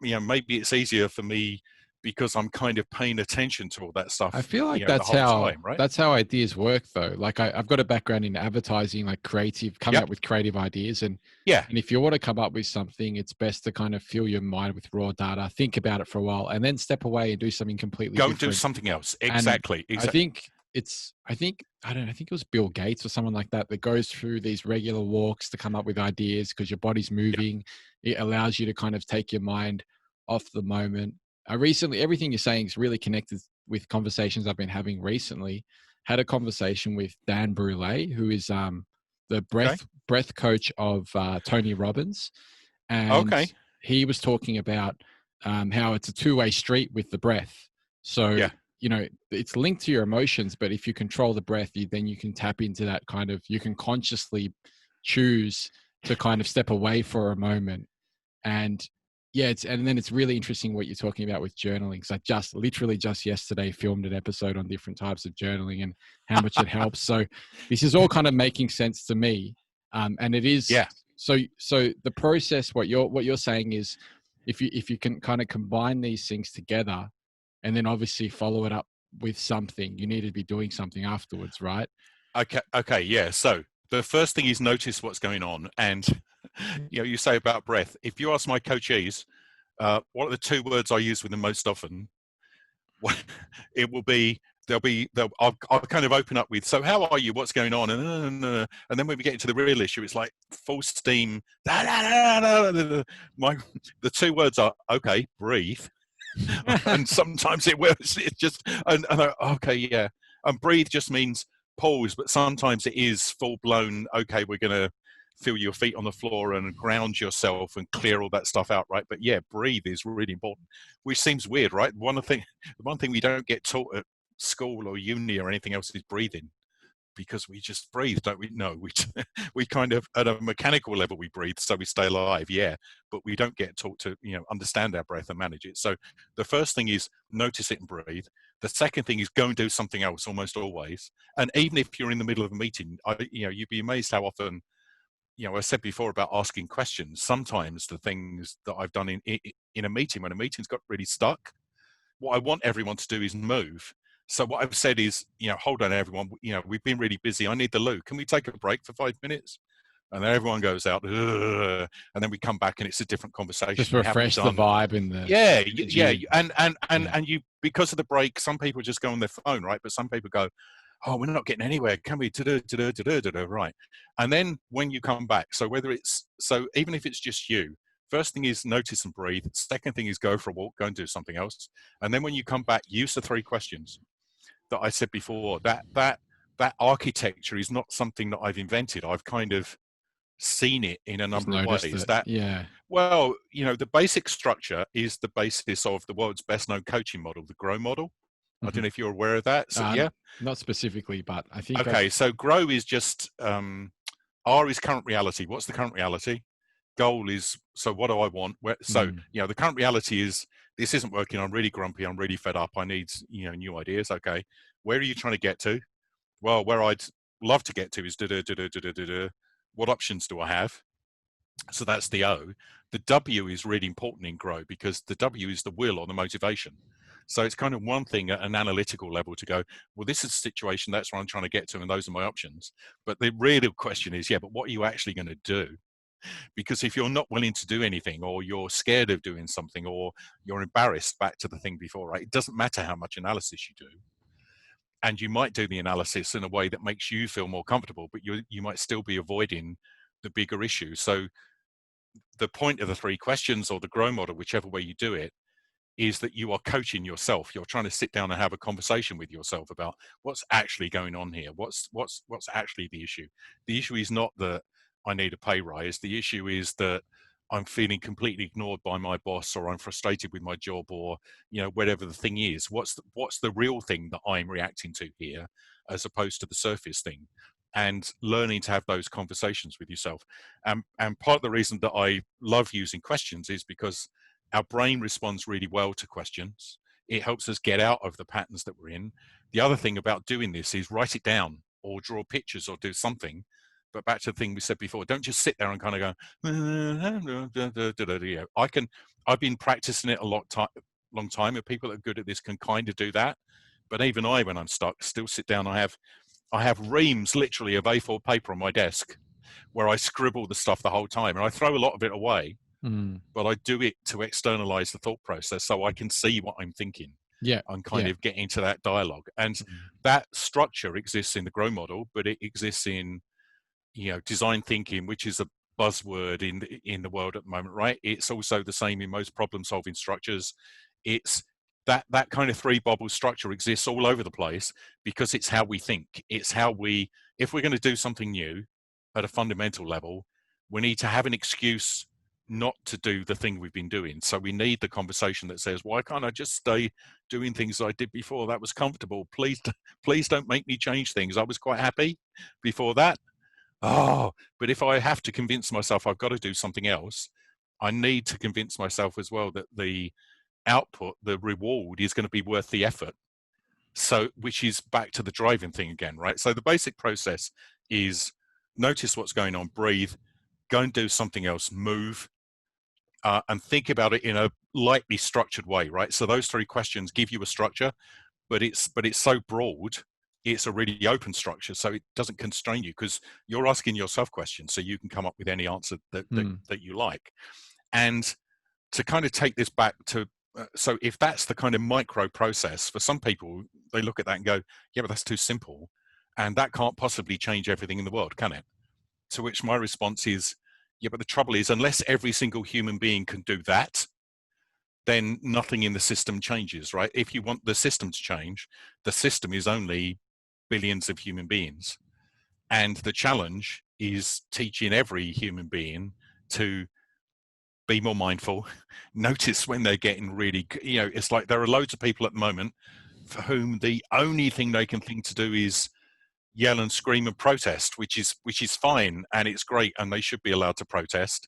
maybe it's easier for me because I'm kind of paying attention to all that I stuff, feel like the whole time, right? that's how ideas work though. Like I've got a background in advertising, like creative, coming Yep. up with creative ideas. Yeah. And if you want to come up with something, it's best to kind of fill your mind with raw data, think about it for a while, and then step away and do something completely Go and do different. something else. And Exactly. I think I don't know, I think it was Bill Gates or someone like that that goes through these regular walks to come up with ideas because your body's Yeah. moving. It allows you to kind of take your mind off the moment. I recently, everything you're saying is really connected with conversations I've been having recently. Had a conversation with Dan Brule, who is the Okay. breath coach of Tony Robbins, and Okay. he was talking about how it's a two-way street with the breath. So Yeah. it's linked to your emotions, but if you control the breath, then you can tap into that kind of, you can consciously choose to kind of step away for a moment. And yeah, and then it's really interesting what you're talking about with journaling. Because I literally just yesterday filmed an episode on different types of journaling and how much it helps. So this is all kind of making sense to me. And it is, Yeah. so the process, what you're saying is, if you can kind of combine these things together, and then obviously follow it up with something, you need to be doing something afterwards, right? Okay. Okay. Yeah. So the first thing is notice what's going on, and you say about breath. If you ask my coachees, what are the 2 words I use with them most often? It will be I'll kind of open up with, so how are you, what's going on, and then when we get into the real issue, it's like full steam. The 2 words are, okay, breathe. And sometimes it will, it's just, okay, yeah, and breathe just means pause, but sometimes it is full blown, okay, we're gonna feel your feet on the floor and ground yourself and clear all that stuff out, right? But yeah, breathe is really important, which seems weird, right? The one thing we don't get taught at school or uni or anything else is breathing, because we just breathe, don't we? No, we kind of, at a mechanical level, we breathe so we stay alive, yeah, but we don't get taught to understand our breath and manage it. So the first thing is notice it and breathe. The second thing is go and do something else, almost always. And even if you're in the middle of a meeting, you'd be amazed how often, I said before about asking questions. Sometimes the things that I've done in a meeting, when a meeting's got really stuck, what I want everyone to do is move. So what I've said is, hold on, everyone. We've been really busy. I need the loo. Can we take a break for 5 minutes? And then everyone goes out, and then we come back and it's a different Just conversation. We haven't refresh the done. vibe in the Yeah, energy. and you, because of the break, some people just go on their phone, right? But some people go, oh, we're not getting anywhere. Can we? Right. And then when you come back, so even if it's just you, first thing is notice and breathe. Second thing is go for a walk, go and do something else. And then when you come back, use the 3 questions that I said before. That architecture is not something that I've invented. I've kind of seen it in a Just number of noticed ways. it. Yeah. Well, the basic structure is the basis of the world's best known coaching model, the GROW model. I don't know if you're aware of that. So, yeah. Not specifically, but I think. Okay. So GROW is just, R is current reality. What's the current reality? Goal is, so what do I want? The current reality is, this isn't working. I'm really grumpy. I'm really fed up. I need, new ideas. Okay. Where are you trying to get to? Well, where I'd love to get to is what options do I have? So that's the O. The W is really important in GROW, because the W is the will or the motivation. So it's kind of one thing at an analytical level to go, well, this is a situation, that's what I'm trying to get to, and those are my options. But the real question is, but what are you actually going to do? Because if you're not willing to do anything, or you're scared of doing something, or you're embarrassed, back to the thing before, right? It doesn't matter how much analysis you do. And you might do the analysis in a way that makes you feel more comfortable, but you might still be avoiding the bigger issue. So the point of the 3 questions, or the GROW model, whichever way you do it, is that you are coaching yourself. You're trying to sit down and have a conversation with yourself about what's actually going on here. What's actually the issue? The issue is not that I need a pay rise. The issue is that I'm feeling completely ignored by my boss, or I'm frustrated with my job, or whatever the thing is. What's the real thing that I'm reacting to here, as opposed to the surface thing? And learning to have those conversations with yourself. And part of the reason that I love using questions is because our brain responds really well to questions. It helps us get out of the patterns that we're in. The other thing about doing this is write it down or draw pictures or do something. But back to the thing we said before, don't just sit there and kind of go, I've been practicing it a long time, and people that are good at this can kind of do that. But even I, when I'm stuck, still sit down. I have reams literally of A4 paper on my desk where I scribble the stuff the whole time, and I throw a lot of it away. But I do it to externalize the thought process so I can see what I'm thinking. Yeah. I'm kind of getting to that dialogue. And that structure exists in the Grow model, but it exists in, design thinking, which is a buzzword in the world at the moment, right? It's also the same in most problem solving structures. It's that kind of three bubble structure exists all over the place because it's how we think. It's how if we're going to do something new at a fundamental level, we need to have an excuse not to do the thing we've been doing. So we need the conversation that says, why can't I just stay doing things I did before? That was comfortable. Please don't make me change things. I was quite happy before that. But if I have to convince myself I've got to do something else, I need to convince myself as well that the output, the reward, is going to be worth the effort. So, which is back to the driving thing again, right? So the basic process is notice what's going on, breathe, go and do something else, move, and think about it in a lightly structured way, right? So those three questions give you a structure, but it's so broad, it's a really open structure, so it doesn't constrain you because you're asking yourself questions, so you can come up with any answer that you like. And to kind of take this back to, so if that's the kind of micro process, for some people, they look at that and go, yeah, but that's too simple, and that can't possibly change everything in the world, can it? To which my response is, yeah, but the trouble is, unless every single human being can do that, then nothing in the system changes, right? If you want the system to change, the system is only billions of human beings. And the challenge is teaching every human being to be more mindful, notice when they're getting really, it's like there are loads of people at the moment for whom the only thing they can think to do is yell and scream and protest, which is fine and it's great and they should be allowed to protest.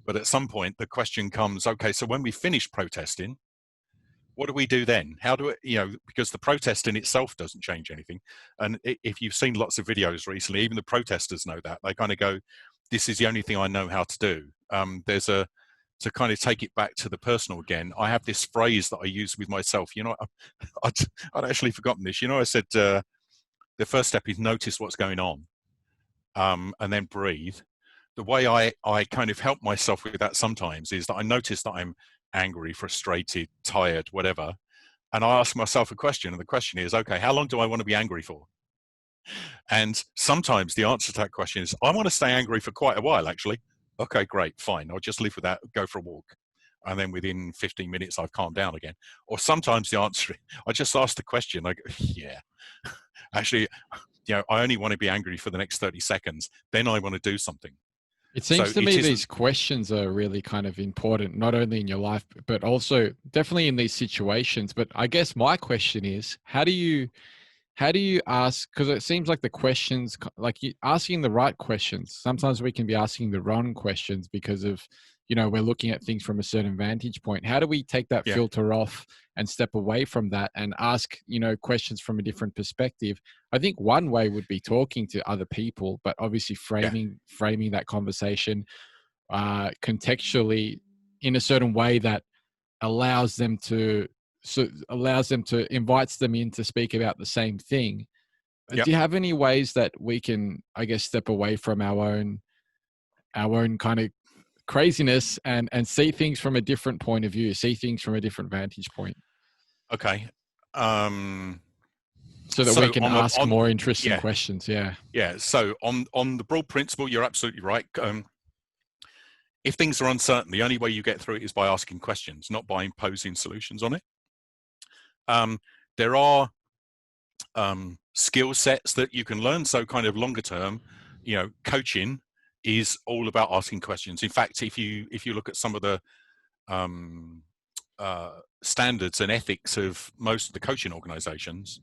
But at some point the question comes, okay, so when we finish protesting, what do we do then? How do it, because the protest in itself doesn't change anything. And if you've seen lots of videos recently, even the protesters know that. They kind of go, this is the only thing I know how to do. To kind of take it back to the personal again, I have this phrase that I use with myself. I'd actually forgotten this. I said, the first step is notice what's going on, and then breathe. The way I kind of help myself with that sometimes is that I notice that I'm angry, frustrated, tired, whatever, and I ask myself a question, and the question is, okay, how long do I want to be angry for? And sometimes the answer to that question is, I want to stay angry for quite a while, actually. Okay, great, fine. I'll just live with that, go for a walk. And then within 15 minutes, I've calmed down again. Or sometimes the answer, I just ask the question, I go, yeah, actually, I only want to be angry for the next 30 seconds. Then I want to do something. It seems to me these questions are really kind of important, not only in your life, but also definitely in these situations. But I guess my question is, how do you ask, because it seems like the questions, like you asking the right questions, sometimes we can be asking the wrong questions because of, we're looking at things from a certain vantage point. How do we take that filter off and step away from that and ask, questions from a different perspective? I think one way would be talking to other people, but obviously framing that conversation contextually in a certain way that allows them to invites them in to speak about the same thing. Do you have any ways that we can, I guess, step away from our own kind of craziness and see things from a different point of view, see things from a different vantage point? Okay. So that we can ask more interesting questions. Yeah. So on the broad principle, you're absolutely right. If things are uncertain, the only way you get through it is by asking questions, not by imposing solutions on it. There are skill sets that you can learn. So kind of longer term, coaching is all about asking questions. In fact, if you look at some of the standards and ethics of most of the coaching organizations,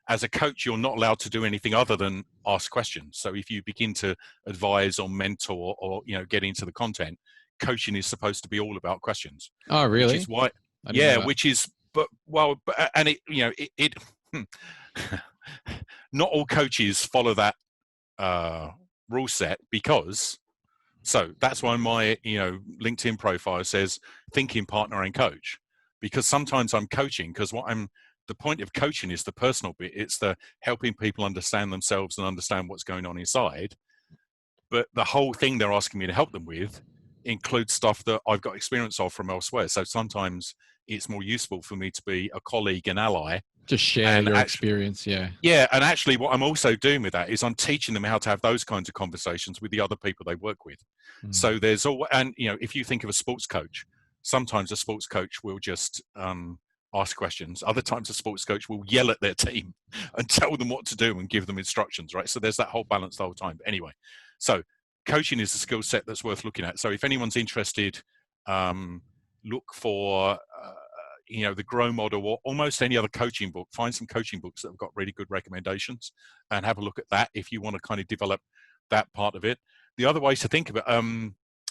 as a coach, you're not allowed to do anything other than ask questions. So if you begin to advise or mentor or get into the content, coaching is supposed to be all about questions. Oh, really? Which is why, which is and it, you know, it not all coaches follow that rule set, because so that's why my, you know, LinkedIn profile says thinking partner and coach, because sometimes I'm coaching, because the point of coaching is the personal bit. It's the helping people understand themselves and understand what's going on inside. But the whole thing they're asking me to help them with includes stuff that I've got experience of from elsewhere. So sometimes it's more useful for me to be a colleague and ally. Just share your experience. Yeah, and actually what I'm also doing with that is I'm teaching them how to have those kinds of conversations with the other people they work with. So there's all, and you know, if you think of a sports coach, sometimes a sports coach will just ask questions. Other times a sports coach will yell at their team and tell them what to do and give them instructions, right? So there's that whole balance the whole time. But anyway, so coaching is a skill set that's worth looking at. So if anyone's interested, look for you know, the Grow model or almost any other coaching book. Find some coaching books that have got really good recommendations and have a look at that if you want to kind of develop that part of it. The other ways to think of it,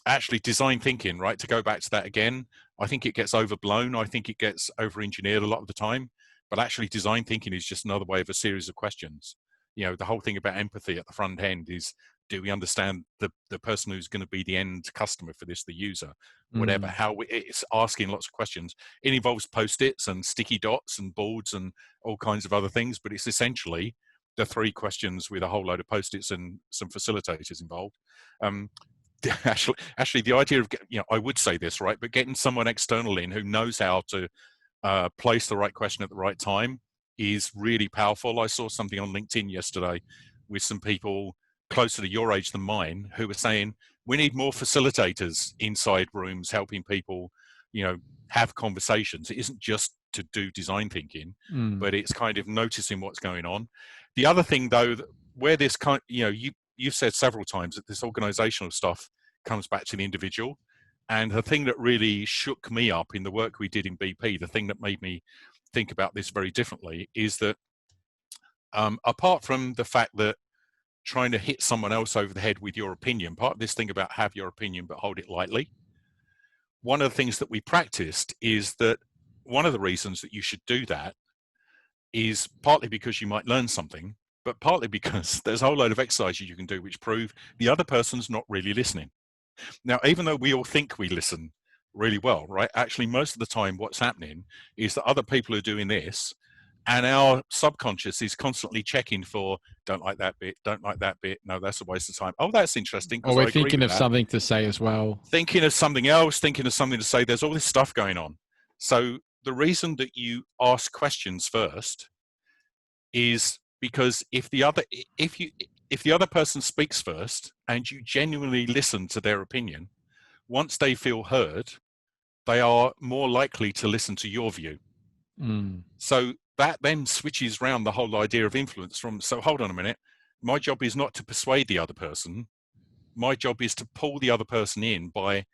actually design thinking, right? To go back to that again, I think it gets overblown. I think it gets over-engineered a lot of the time, but actually design thinking is just another way of a series of questions. You know, the whole thing about empathy at the front end is, do we understand the person who's going to be the end customer for this, the user, whatever, it's asking lots of questions. It involves Post-its and sticky dots and boards and all kinds of other things, but it's essentially the 3 questions with a whole load of Post-its and some facilitators involved. Actually, the idea of, you know, I would say this, right, but getting someone external in who knows how to place the right question at the right time is really powerful. I saw something on LinkedIn yesterday with some people closer to your age than mine who were saying, we need more facilitators inside rooms helping people, you know, have conversations. It isn't just to do design thinking, but it's kind of noticing what's going on. The other thing, though, where this kind, you know, you've said several times that this organizational stuff comes back to the individual. And the thing that really shook me up in the work we did in BP, the thing that made me think about this very differently, is that apart from the fact that trying to hit someone else over the head with your opinion, part of this thing about have your opinion but hold it lightly, one of the things that we practiced is that one of the reasons that you should do that is partly because you might learn something, but partly because there's a whole load of exercises you can do which prove the other person's not really listening. Now, even though we all think we listen really well, right, actually most of the time what's happening is that other people are doing this, and our subconscious is constantly checking for, don't like that bit, don't like that bit, no, that's a waste of time. Oh, that's interesting. Or we're thinking of something to say as well. Thinking of something else, thinking of something to say. There's all this stuff going on. So the reason that you ask questions first is because if the other person speaks first and you genuinely listen to their opinion, once they feel heard, they are more likely to listen to your view. So that then switches around the whole idea of influence from, so hold on a minute, my job is not to persuade the other person. My job is to pull the other person in by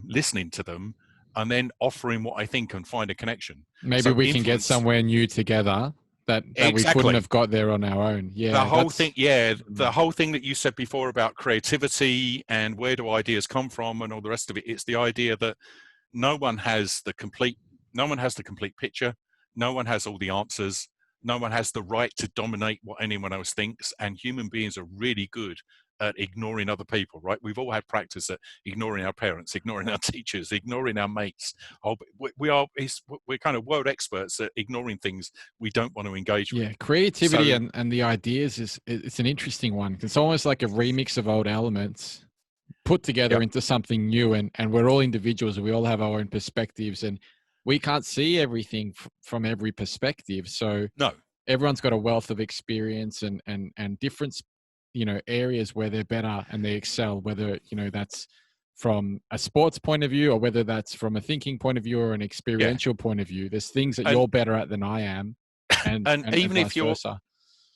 listening to them and then offering what I think and find a connection. Maybe so we can get somewhere new together that we couldn't have got there on our own. Yeah. The whole thing, the whole thing that you said before about creativity and where do ideas come from and all the rest of it, it's the idea that no one has the complete picture. No one has all the answers. No one has the right to dominate what anyone else thinks. And human beings are really good at ignoring other people, right? We've all had practice at ignoring our parents, ignoring our teachers, ignoring our mates. We're kind of world experts at ignoring things we don't want to engage with. Yeah, creativity and the ideas it's an interesting one. It's almost like a remix of old elements put together into something new. And we're all individuals and we all have our own perspectives and we can't see everything from every perspective. So no, everyone's got a wealth of experience and different, you know, areas where they're better and they excel, whether, you know, that's from a sports point of view or whether that's from a thinking point of view or an experiential point of view. There's things that you're better at than I am. And even if you're,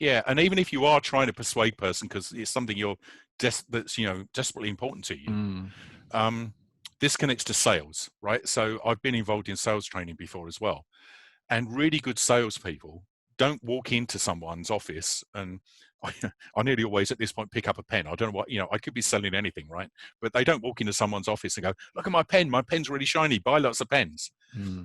and even if you are trying to persuade person, because it's something that's, you know, desperately important to you, this connects to sales, right? So I've been involved in sales training before as well. And really good salespeople don't walk into someone's office and I nearly always at this point pick up a pen. I don't know what, I could be selling anything, right? But they don't walk into someone's office and go, look at my pen. My pen's really shiny. Buy lots of pens.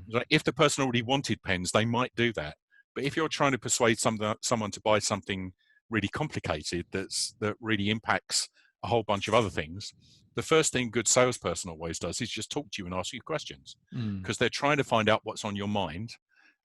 Like, if the person already wanted pens, they might do that. But if you're trying to persuade someone to buy something really complicated that really impacts a whole bunch of other things, the first thing a good salesperson always does is just talk to you and ask you questions, because they're trying to find out what's on your mind.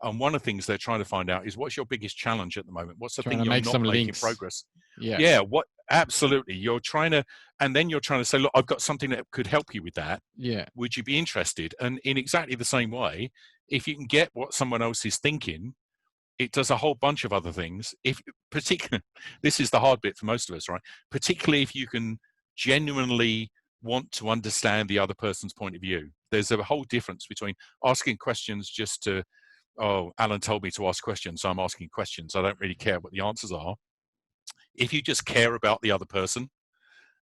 And one of the things they're trying to find out is, what's your biggest challenge at the moment? What's the thing you're not making progress? Yeah, what absolutely. You're trying to, and then you're trying to say, look, I've got something that could help you with that. Yeah. Would you be interested? And in exactly the same way, if you can get what someone else is thinking, it does a whole bunch of other things. If particularly, this is the hard bit for most of us, right? Particularly if you can genuinely want to understand the other person's point of view. There's a whole difference between asking questions just to, oh, Alan told me to ask questions, so I'm asking questions. I don't really care what the answers are. If you just care about the other person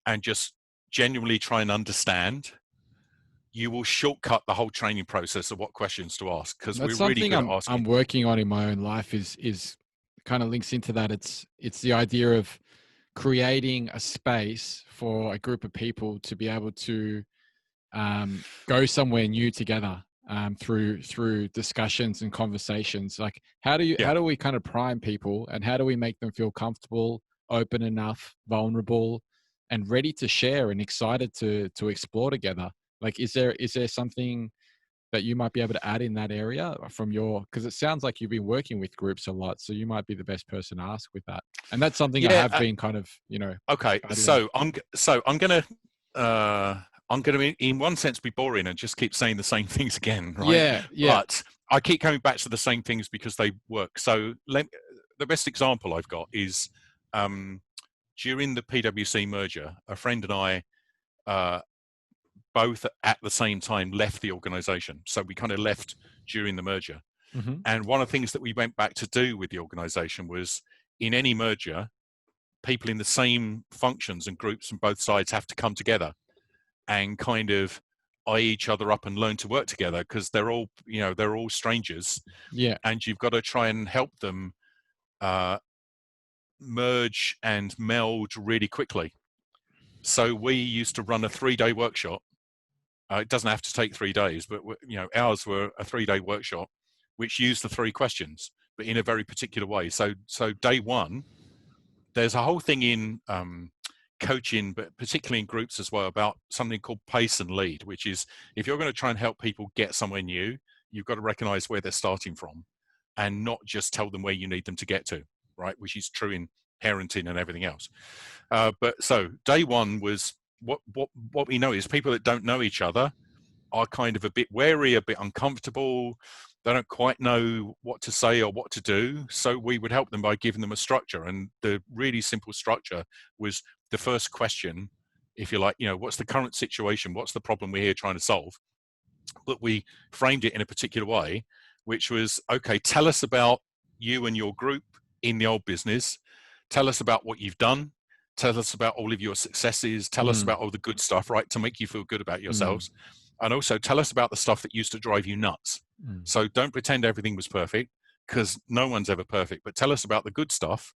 and just genuinely try and understand, you will shortcut the whole training process of what questions to ask, because we're really good at asking. I'm working on in my own life is kind of links into that. It's the idea of creating a space for a group of people to be able to go somewhere new together through discussions and conversations. Like, how do we kind of prime people, and how do we make them feel comfortable, open enough, vulnerable, and ready to share and excited to explore together? Like, is there something that you might be able to add in that area from because it sounds like you've been working with groups a lot, so you might be the best person to ask with that. And that's something I have been kind of, Okay, so I'm gonna in one sense be boring and just keep saying the same things again, right? Yeah. But I keep coming back to the same things because they work. So the best example I've got is during the PwC merger, a friend and I both at the same time left the organization. So we kind of left during the merger. And one of the things that we went back to do with the organization was, in any merger, people in the same functions and groups from both sides have to come together and kind of eye each other up and learn to work together, because they're all strangers. Yeah. And you've got to try and help them merge and meld really quickly. So we used to run a 3-day workshop. It doesn't have to take 3 days, but ours were a 3-day workshop, which used the 3 questions, but in a very particular way. So day one, there's a whole thing in coaching, but particularly in groups as well, about something called pace and lead, which is, if you're going to try and help people get somewhere new, you've got to recognize where they're starting from and not just tell them where you need them to get to, right? Which is true in parenting and everything else. But so day one was, what we know is people that don't know each other are kind of a bit wary, a bit uncomfortable. They don't quite know what to say or what to do. So we would help them by giving them a structure. And the really simple structure was, the first question, if you like, what's the current situation? What's the problem we're here trying to solve? But we framed it in a particular way, which was, okay, tell us about you and your group in the old business. Tell us about what you've done. Tell us about all of your successes. Tell us about all the good stuff, right? To make you feel good about yourselves. And also tell us about the stuff that used to drive you nuts. So don't pretend everything was perfect, because no one's ever perfect, but tell us about the good stuff.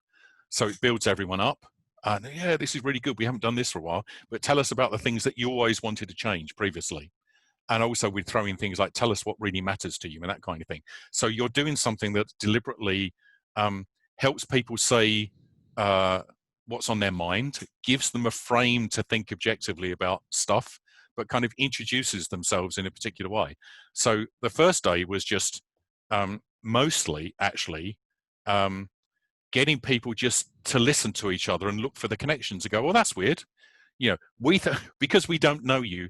So it builds everyone up. And yeah, this is really good. We haven't done this for a while, but tell us about the things that you always wanted to change previously. And also we'd throw in things like, tell us what really matters to you and that kind of thing. So you're doing something that deliberately helps people say what's on their mind, gives them a frame to think objectively about stuff, but kind of introduces themselves in a particular way. So the first day was just mostly actually getting people just to listen to each other and look for the connections and go, well, that's weird. Because we don't know you,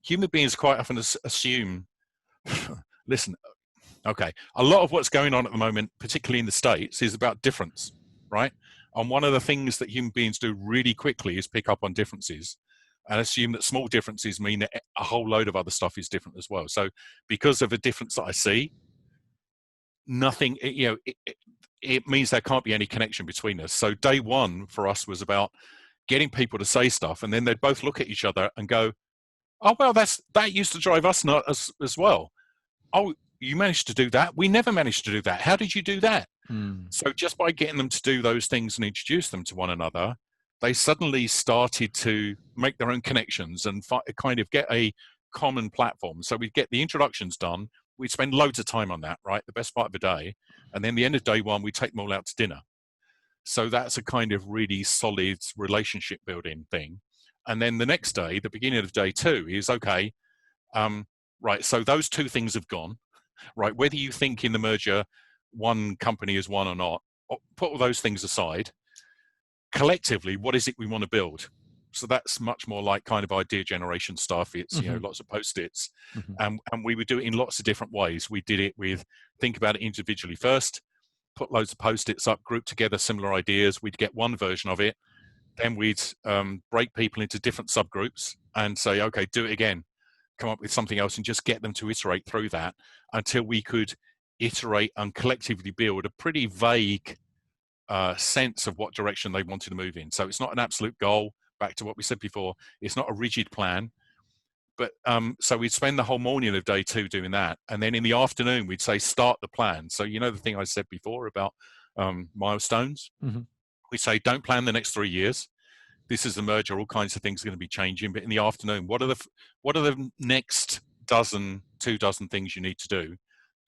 human beings quite often assume, listen, okay, a lot of what's going on at the moment, particularly in the States, is about difference, right? And one of the things that human beings do really quickly is pick up on differences and assume that small differences mean that a whole load of other stuff is different as well. So because of a difference that I see, nothing, it means there can't be any connection between us. So day one for us was about getting people to say stuff, and then they'd both look at each other and go, oh, well, that used to drive us nuts as well. Oh, you managed to do that? We never managed to do that. How did you do that? Mm. So just by getting them to do those things and introduce them to one another, they suddenly started to make their own connections and kind of get a common platform. So we'd get the introductions done. We'd spend loads of time on that, right? The best part of the day. And then the end of day one, we take them all out to dinner. So that's a kind of really solid relationship building thing. And then the next day, the beginning of day two is, okay, right, so those two things have gone, right? Whether you think in the merger one company is one or not, put all those things aside. Collectively, what is it we want to build? So that's much more like kind of idea generation stuff. It's, lots of Post-its. And we would do it in lots of different ways. We did it with, think about it individually first, put loads of Post-its up, group together similar ideas. We'd get one version of it. Then we'd break people into different subgroups and say, okay, do it again. Come up with something else and just get them to iterate through that until we could iterate and collectively build a pretty vague sense of what direction they wanted to move in. So it's not an absolute goal. Back to what we said before, it's not a rigid plan. But so we'd spend the whole morning of day two doing that. And then in the afternoon, we'd say, start the plan. So, the thing I said before about milestones, we say, don't plan the next 3 years. This is the merger. All kinds of things are going to be changing. But in the afternoon, what are the next two dozen things you need to do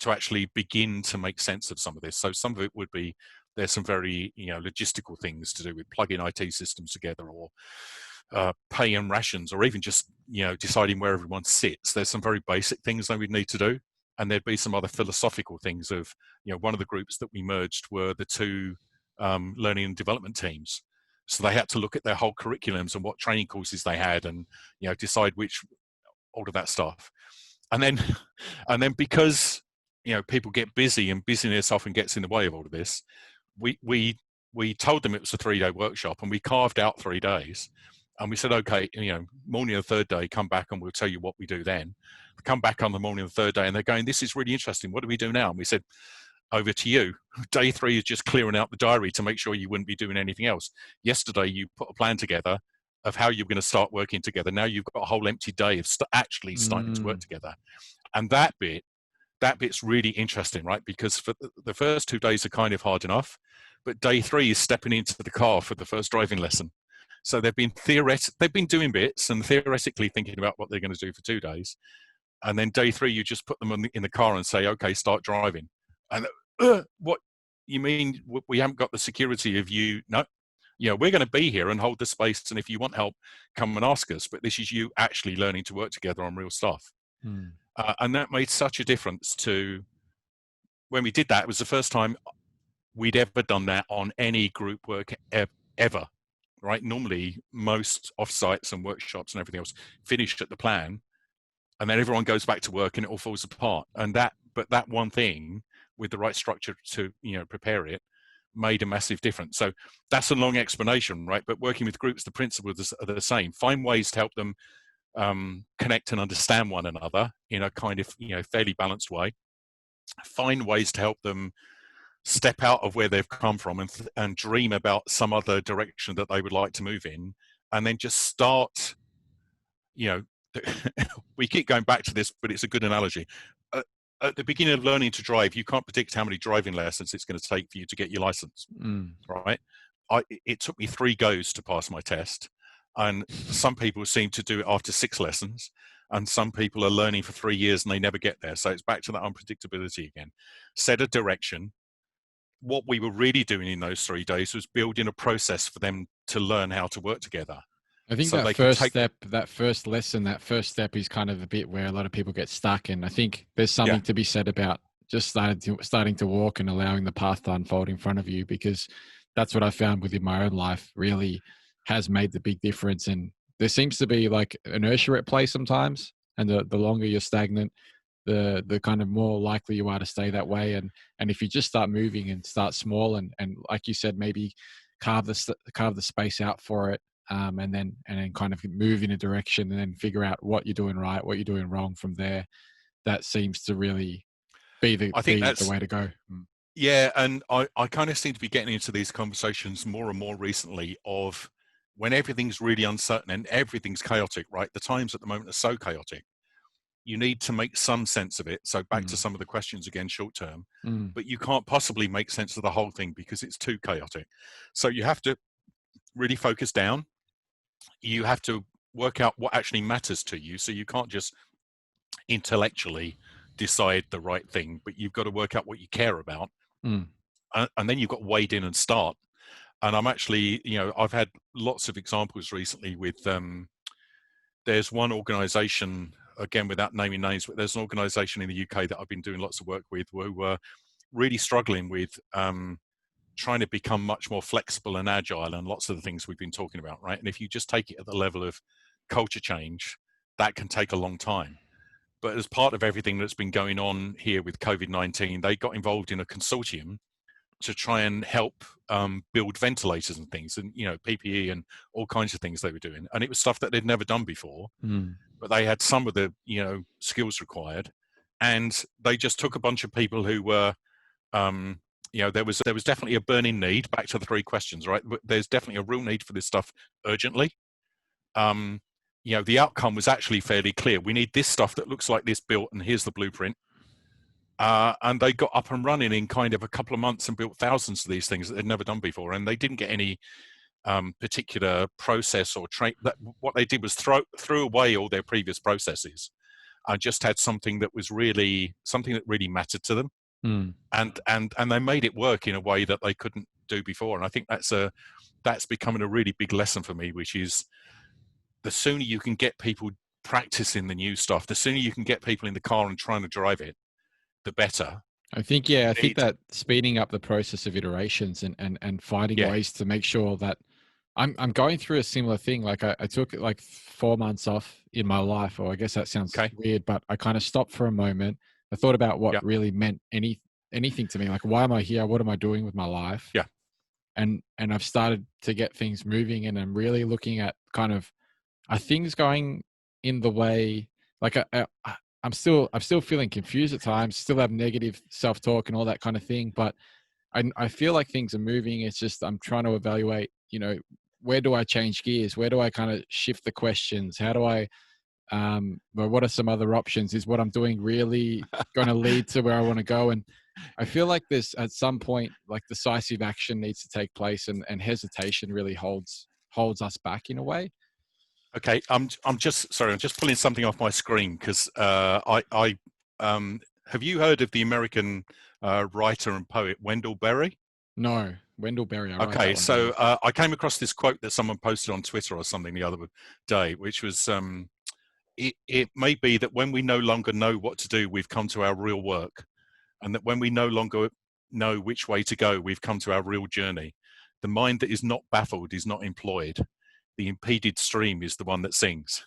to actually begin to make sense of some of this? So some of it would be, there's some very logistical things to do with plugging IT systems together, or pay and rations, or even just deciding where everyone sits. There's some very basic things that we'd need to do, and there'd be some other philosophical things of one of the groups that we merged were the two learning and development teams. So they had to look at their whole curriculums and what training courses they had, and decide which, all of that stuff. And then because people get busy, and busyness often gets in the way of all of this, we told them it was a 3-day workshop, and we carved out 3 days, and we said, okay, morning of the third day, come back and we'll tell you what we do then. We come back on the morning of the third day and they're going, this is really interesting. What do we do now? And we said, over to you. Day 3 is just clearing out the diary to make sure you wouldn't be doing anything else. Yesterday, you put a plan together of how you're going to start working together. Now you've got a whole empty day of actually starting to work together. And that bit's really interesting, right? Because for the first 2 days are kind of hard enough, but day 3 is stepping into the car for the first driving lesson. So they've been doing bits and theoretically thinking about what they're going to do for 2 days. And then day 3, you just put them in the car and say, okay, start driving. And what you mean? We haven't got the security of you? No, we're going to be here and hold the space. And if you want help, come and ask us. But this is you actually learning to work together on real stuff. And that made such a difference to when we did that. It was the first time we'd ever done that on any group work ever, right? Normally, most offsites and workshops and everything else finish at the plan, and then everyone goes back to work and it all falls apart. But that one thing with the right structure to prepare it made a massive difference. So that's a long explanation, right? But working with groups, the principles are the same. Find ways to help them connect and understand one another in a kind of fairly balanced way. Find ways to help them step out of where they've come from and dream about some other direction that they would like to move in, and then just start. We keep going back to this, but it's a good analogy. At the beginning of learning to drive, you can't predict how many driving lessons it's going to take for you to get your license, right? It took me 3 goes to pass my test, and some people seem to do it after 6 lessons, and some people are learning for 3 years and they never get there. So it's back to that unpredictability again. Set a direction. What we were really doing in those 3 days was building a process for them to learn how to work together. I think So that first step, that first lesson, that first step is kind of a bit where a lot of people get stuck. And I think there's something to be said about just starting to walk and allowing the path to unfold in front of you, because that's what I found within my own life really has made the big difference. And there seems to be like inertia at play sometimes. And the longer you're stagnant, the kind of more likely you are to stay that way. And if you just start moving and start small and like you said, maybe carve the space out for it. And then kind of move in a direction and then figure out what you're doing right, what you're doing wrong from there. That seems to really be the way to go. Yeah, and I kind of seem to be getting into these conversations more and more recently of when everything's really uncertain and everything's chaotic, right? The times at the moment are so chaotic. you need to make some sense of it. So back to some of the questions again, short term, Mm. but you can't possibly make sense of the whole thing because it's too chaotic. So you have to really focus down. You have to work out what actually matters to you. So you can't just intellectually decide the right thing, but you've got to work out what you care about. Mm. And then you've got to wade in and start. And I'm actually, I've had lots of examples recently with, there's one organization, again, without naming names, but there's an organization in the UK that I've been doing lots of work with who were really struggling with trying to become much more flexible and agile and lots of the things we've been talking about, right? And if you just take it at the level of culture change, that can take a long time. But as part of everything that's been going on here with COVID-19, they got involved in a consortium to try and help build ventilators and things, and PPE and all kinds of things they were doing. And it was stuff that they'd never done before, but they had some of the skills required, and they just took a bunch of people who were there was definitely a burning need. Back to the 3 questions, right? There's definitely a real need for this stuff urgently. The outcome was actually fairly clear. We need this stuff that looks like this built, and here's the blueprint. And they got up and running in kind of a couple of months and built thousands of these things that they'd never done before. And they didn't get any particular process or train. What they did was threw away all their previous processes and just had something that really mattered to them. And they made it work in a way that they couldn't do before. And I think that's becoming a really big lesson for me, which is the sooner you can get people practicing the new stuff, the sooner you can get people in the car and trying to drive it, the better. I think that speeding up the process of iterations and finding ways to make sure that I'm going through a similar thing. Like I took like 4 months off in my life, or I guess that sounds weird, but I kind of stopped for a moment. I thought about what really meant anything to me. Like, why am I here? What am I doing with my life? Yeah. And I've started to get things moving, and I'm really looking at kind of, are things going in the way, like I'm still feeling confused at times, still have negative self-talk and all that kind of thing, but I feel like things are moving. It's just, I'm trying to evaluate, where do I change gears? Where do I kind of shift the questions? How do I, well, what are some other options? Is what I'm doing really going to lead to where I want to go? And I feel like this, at some point, like decisive action needs to take place, and hesitation really holds us back in a way. Okay, I'm just pulling something off my screen because I have you heard of the American writer and poet Wendell Berry? No, Wendell Berry. Okay, so I came across this quote that someone posted on Twitter or something the other day, which was, it may be that when we no longer know what to do, we've come to our real work, and that when we no longer know which way to go, we've come to our real journey. The mind that is not baffled is not employed. The impeded stream is the one that sings.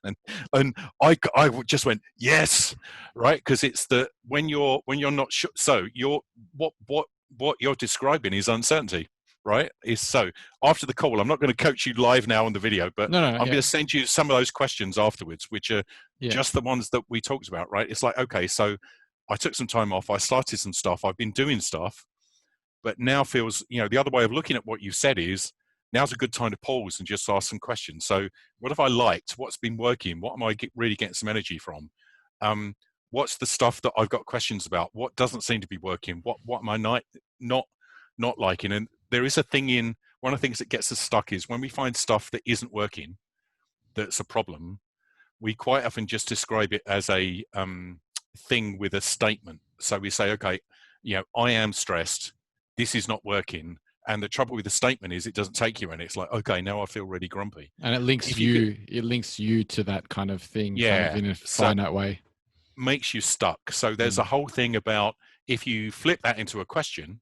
And I just went, yes, right, because it's when you're not sure. So what you're describing is uncertainty, right? So after the call, I'm not going to coach you live now on the video, but I'm going to send you some of those questions afterwards, which are just the ones that we talked about, right? It's like, okay, so I took some time off, I started some stuff, I've been doing stuff, but now feels, the other way of looking at what you said is, now's a good time to pause and just ask some questions. So what have I liked? What's been working? What am I really getting some energy from? What's the stuff that I've got questions about? What doesn't seem to be working? What am I not liking? And there is a thing one of the things that gets us stuck is when we find stuff that isn't working, that's a problem, we quite often just describe it as a thing with a statement. So we say, okay, I am stressed. This is not working. And the trouble with the statement is it doesn't take you in. It's like, okay, now I feel really grumpy. And it links you to that kind of thing, kind of in a finite way. Makes you stuck. So there's a whole thing about, if you flip that into a question,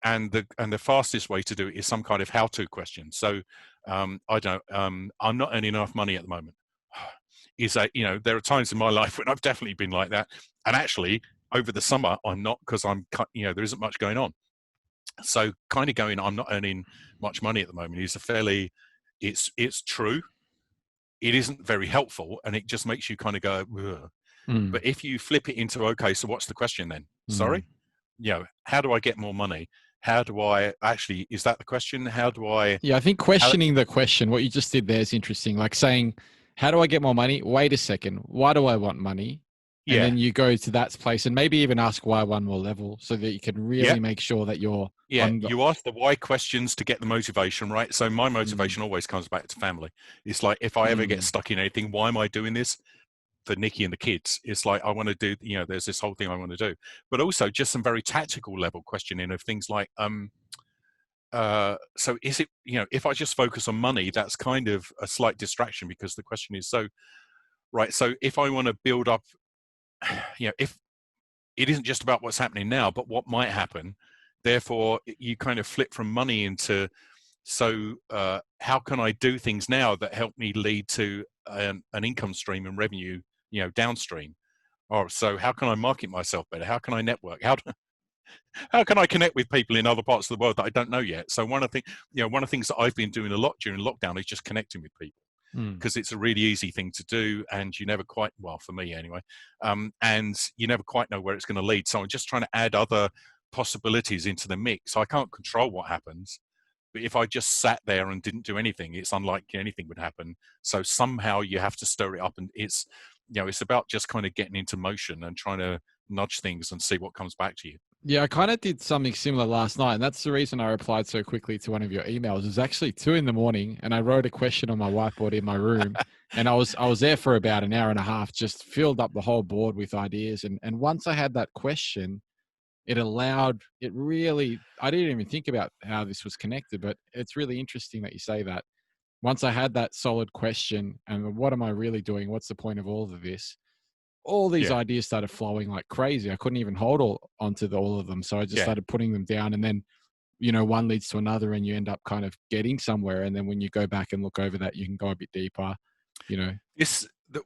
and the fastest way to do it is some kind of how-to question. So I'm not earning enough money at the moment. There are times in my life when I've definitely been like that. And actually over the summer, I'm not, because there isn't much going on. So kind of going, I'm not earning much money at the moment is it's true. It isn't very helpful, and it just makes you kind of go, ugh. But if you flip it into, okay, so what's the question then? Sorry? How do I get more money? How do I actually, is that the question? How do I? Yeah, I think questioning the question, what you just did there is interesting. Like saying, how do I get more money? Wait a second. Why do I want money? and Yeah. then you go to that place and maybe even ask why one more level so that you can really Yeah. make sure that you're Yeah. on the. You ask the why questions to get the motivation, right? So my Mm, motivation always comes back to family. It's like, if I ever get mm, stuck in anything, why am I doing this? For Nikki and the kids. It's like, I want to do, there's this whole thing I want to do, but also just some very tactical level questioning of things like, so is it, if I just focus on money, that's kind of a slight distraction, because the question is, so, right, so if I want to build up, if it isn't just about what's happening now, but what might happen, therefore you kind of flip from money into, so how can I do things now that help me lead to an income stream and revenue, downstream? Or so how can I market myself better? How can I network? How can I connect with people in other parts of the world that I don't know yet? So one of the things that I've been doing a lot during lockdown is just connecting with people, mm. because it's a really easy thing to do, and you never quite, well, for me anyway, and you never quite know where it's going to lead. So I'm just trying to add other possibilities into the mix. I can't control what happens, but if I just sat there and didn't do anything, it's unlikely anything would happen. So somehow you have to stir it up, and it's about just kind of getting into motion and trying to nudge things and see what comes back to you. Yeah, I kind of did something similar last night, and that's the reason I replied so quickly to one of your emails. It was actually 2 a.m, and I wrote a question on my whiteboard in my room, and I was there for about an hour and a half, just filled up the whole board with ideas. And once I had that question, it allowed it really. I didn't even think about how this was connected, but it's really interesting that you say that. Once I had that solid question, and what am I really doing? What's the point of all of this? All these Yeah, ideas started flowing like crazy. I couldn't even hold onto all of them. So I just yeah. started putting them down, and then, one leads to another, and you end up kind of getting somewhere. And then when you go back and look over that, you can go a bit deeper, you know.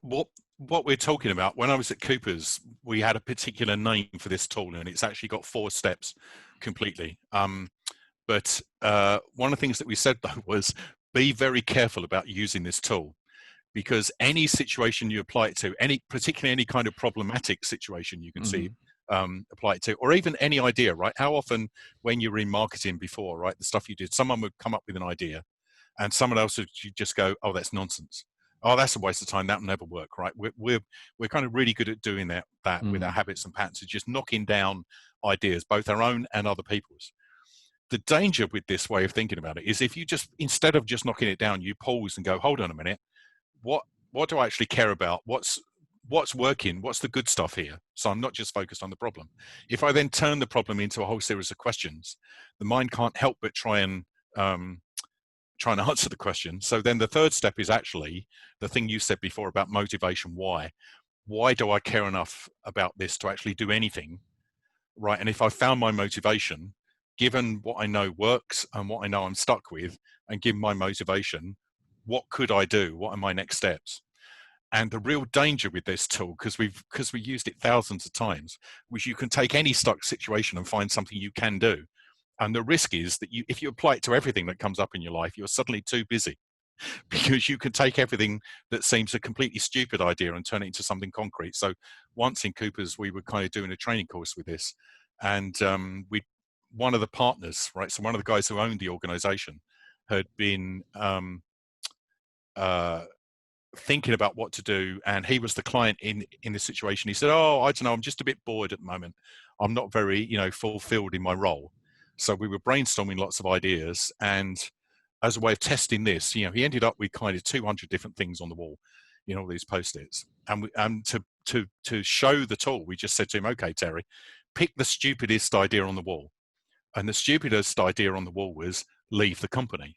What we're talking about, when I was at Cooper's, we had a particular name for this tool, and it's actually got 4 steps completely. But one of the things that we said, though, was be very careful about using this tool, because any situation you apply it to, particularly any kind of problematic situation you can see, Mhm. apply it to, or even any idea, right? How often, when you were in marketing before, right, the stuff you did, someone would come up with an idea, and someone else would just go, "Oh, that's nonsense. Oh, that's a waste of time. That'll never work." Right? We're kind of really good at doing that with our Mm. habits and patterns, of just knocking down ideas, both our own and other people's. The danger with this way of thinking about it is, if you just, instead of just knocking it down, you pause and go, "Hold on a minute. What do I actually care about? What's working? What's the good stuff here?" So I'm not just focused on the problem. If I then turn the problem into a whole series of questions, the mind can't help but um, try and answer the question. So then the third step is actually the thing you said before about motivation. Why do I care enough about this to actually do anything? Right. And if I found my motivation, given what I know works and what I know I'm stuck with, and given my motivation, what could I do? What are my next steps? And the real danger with this tool, because we used it thousands of times, was you can take any stuck situation and find something you can do. And the risk is that if you apply it to everything that comes up in your life, you're suddenly too busy, because you can take everything that seems a completely stupid idea and turn it into something concrete. So once in Cooper's, we were kind of doing a training course with this, and one of the partners, right, so one of the guys who owned the organization, had been uh, thinking about what to do, and he was the client in this situation. He said, "Oh, I don't know, I'm just a bit bored at the moment. I'm not very fulfilled in my role." So we were brainstorming lots of ideas, and as a way of testing this, he ended up with kind of 200 different things on the wall, all these post-its. And to show the tool, we just said to him, "Okay, Terry, pick the stupidest idea on the wall." And the stupidest idea on the wall was leave the company.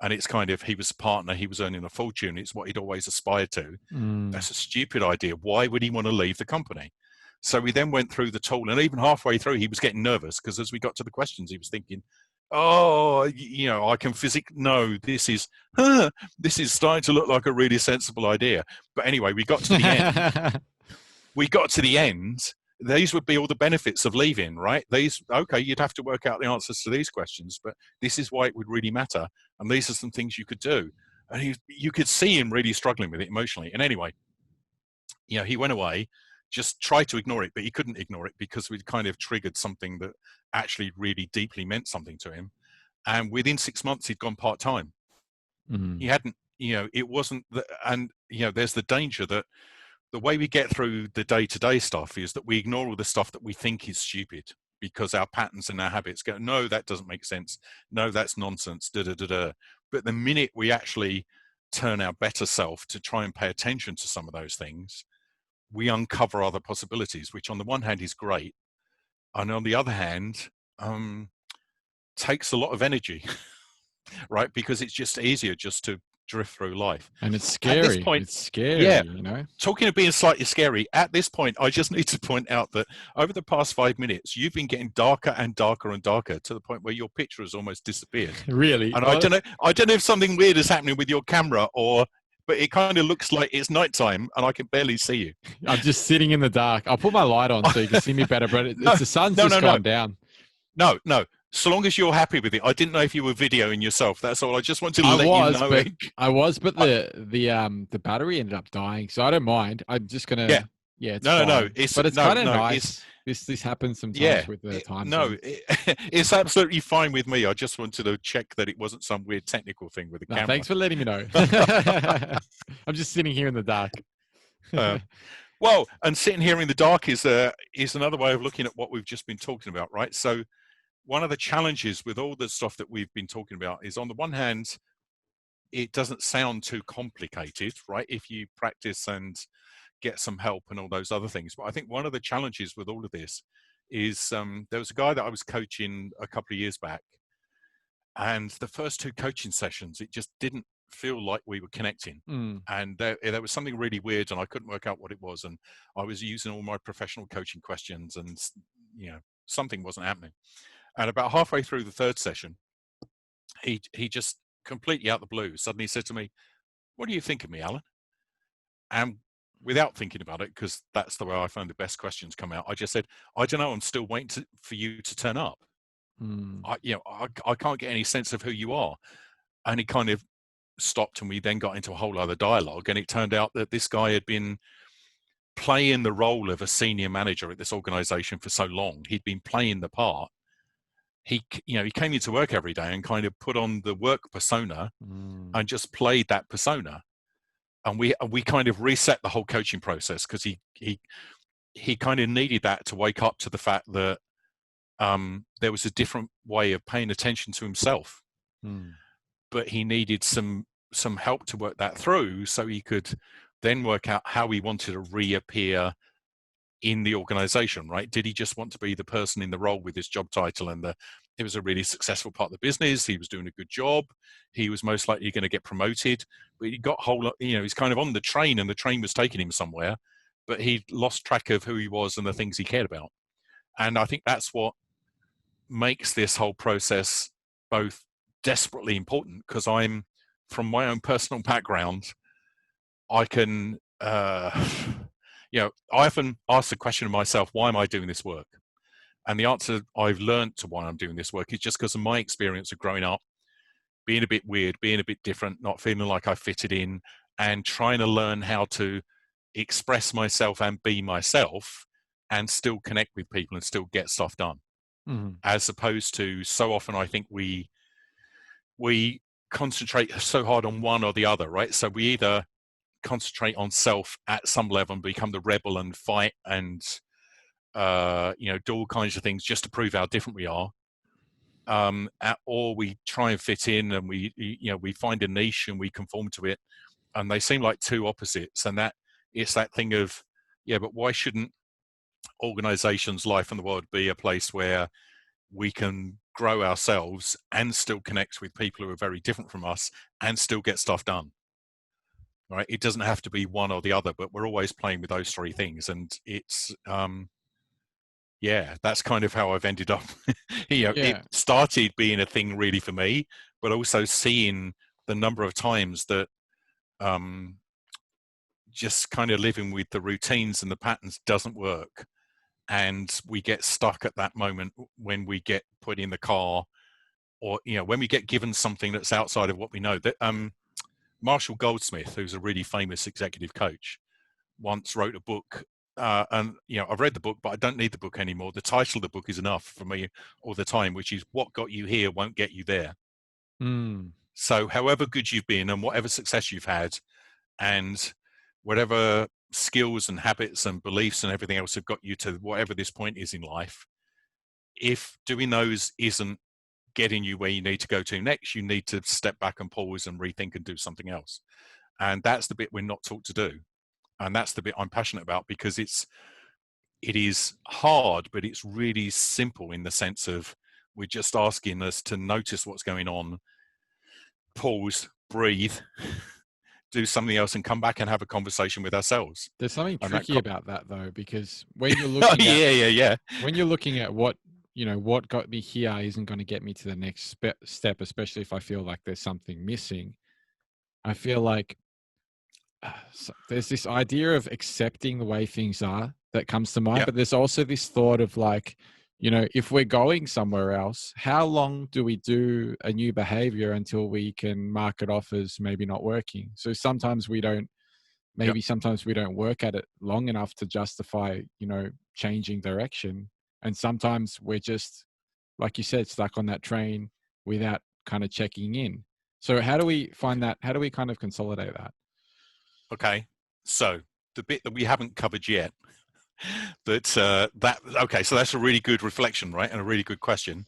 And it's kind of, he was a partner, he was earning a fortune, it's what he'd always aspired to. Mm. That's a stupid idea. Why would he want to leave the company? So we then went through the tool, and even halfway through, he was getting nervous, because as we got to the questions, he was thinking, "Oh, I can physically, no, this is starting to look like a really sensible idea." But anyway, we got to the end. These would be all the benefits of leaving, right? Okay, you'd have to work out the answers to these questions, but this is why it would really matter. And these are some things you could do. And you could see him really struggling with it emotionally. And anyway, he went away, just tried to ignore it, but he couldn't ignore it, because we'd kind of triggered something that actually really deeply meant something to him. And within 6 months, he'd gone part-time. He Mm. hadn't, it wasn't, and there's the danger that the way we get through the day-to-day stuff is that we ignore all the stuff that we think is stupid because our patterns and our habits go, no, that doesn't make sense. No, that's nonsense. Da, da, da, da. But the minute we actually turn our better self to try and pay attention to some of those things, we uncover other possibilities, which on the one hand is great. And on the other hand, takes a lot of energy, right? Because it's just easier just to drift through life. And it's scary. At this point, it's scary, yeah, you know. Talking of being slightly scary, at this point, I just need to point out that over the past 5 minutes, you've been getting darker and darker and darker to the point where your picture has almost disappeared. Really? And I don't know if something weird is happening with your camera but it kind of looks like it's nighttime and I can barely see you. I'm just sitting in the dark. I'll put my light on so you can see me better, but the sun's just gone down. No. So long as you're happy with it. I didn't know if you were videoing yourself. That's all. I just wanted to let you know. I was, but the battery ended up dying, so I don't mind. I'm just gonna. Yeah, it's fine. No. But it's kind of nice. This happens sometimes with the time. It's absolutely fine with me. I just wanted to check that it wasn't some weird technical thing with the camera. Thanks for letting me know. I'm just sitting here in the dark. Well, and sitting here in the dark is another way of looking at what we've just been talking about, right? So one of the challenges with all the stuff that we've been talking about is, on the one hand, it doesn't sound too complicated, right? If you practice and get some help and all those other things. But I think one of the challenges with all of this is there was a guy that I was coaching a couple of years back, and the first 2 coaching sessions, it just didn't feel like we were connecting. And there was something really weird, and I couldn't work out what it was. And I was using all my professional coaching questions, and something wasn't happening. And about halfway through the 3rd session, he just completely out of the blue suddenly said to me, "What do you think of me, Alan?" And without thinking about it, because that's the way I find the best questions come out, I just said, "I don't know. I'm still waiting for you to turn up. I can't get any sense of who you are." And he kind of stopped, and we then got into a whole other dialogue. And it turned out that this guy had been playing the role of a senior manager at this organization for so long. He'd been playing the part. He came into work every day and kind of put on the work persona and just played that persona. And we kind of reset the whole coaching process, because he kind of needed that to wake up to the fact that there was a different way of paying attention to himself. But he needed some help to work that through, so he could then work out how he wanted to reappear in the organization, right? Did he just want to be the person in the role with his job title, and it was a really successful part of the business, he was doing a good job, he was most likely going to get promoted, but he got he's kind of on the train, and the train was taking him somewhere, but he lost track of who he was and the things he cared about. And I think that's what makes this whole process both desperately important, because I'm, from my own personal background, I can I often ask the question of myself, why am I doing this work? And the answer I've learned to why I'm doing this work is just because of my experience of growing up, being a bit weird, being a bit different, not feeling like I fitted in, and trying to learn how to express myself and be myself and still connect with people and still get stuff done. As opposed to, so often I think we concentrate so hard on one or the other, right? So we either concentrate on self at some level and become the rebel and fight and do all kinds of things just to prove how different we are, or we try and fit in, and we find a niche and we conform to it, and they seem like two opposites. And that it's that thing of, but why shouldn't organizations, life, and the world be a place where we can grow ourselves and still connect with people who are very different from us and still get stuff done? Right? It doesn't have to be one or the other, but we're always playing with those 3 things. And it's, that's kind of how I've ended up. It started being a thing really for me, but also seeing the number of times that just kind of living with the routines and the patterns doesn't work. And we get stuck at that moment when we get put in the car, or, when we get given something that's outside of what we know. That Marshall Goldsmith, who's a really famous executive coach, once wrote a book, and I've read the book, but I don't need the book anymore. The title of the book is enough for me all the time, which is "What Got You Here Won't Get You There." So however good you've been and whatever success you've had and whatever skills and habits and beliefs and everything else have got you to whatever this point is in life, if doing those isn't getting you where you need to go to next, you need to step back and pause and rethink and do something else. And that's the bit we're not taught to do. And that's the bit I'm passionate about, because it is hard, but it's really simple in the sense of we're just asking us to notice what's going on, pause, breathe, do something else, and come back and have a conversation with ourselves. There's something And tricky about that though, because when you're oh, looking at yeah. when you're looking at what what got me here isn't going to get me to the next step, especially if I feel like there's something missing. I feel like so there's this idea of accepting the way things are that comes to mind, Yep. but there's also this thought of like, if we're going somewhere else, how long do we do a new behavior until we can mark it off as maybe not working? So sometimes we don't, Yep. sometimes we don't work at it long enough to justify, changing direction. And sometimes we're just, like you said, stuck on that train without kind of checking in. So how do we find that? How do we kind of consolidate that? Okay. So the bit that we haven't covered yet, so that's a really good reflection, right? And a really good question,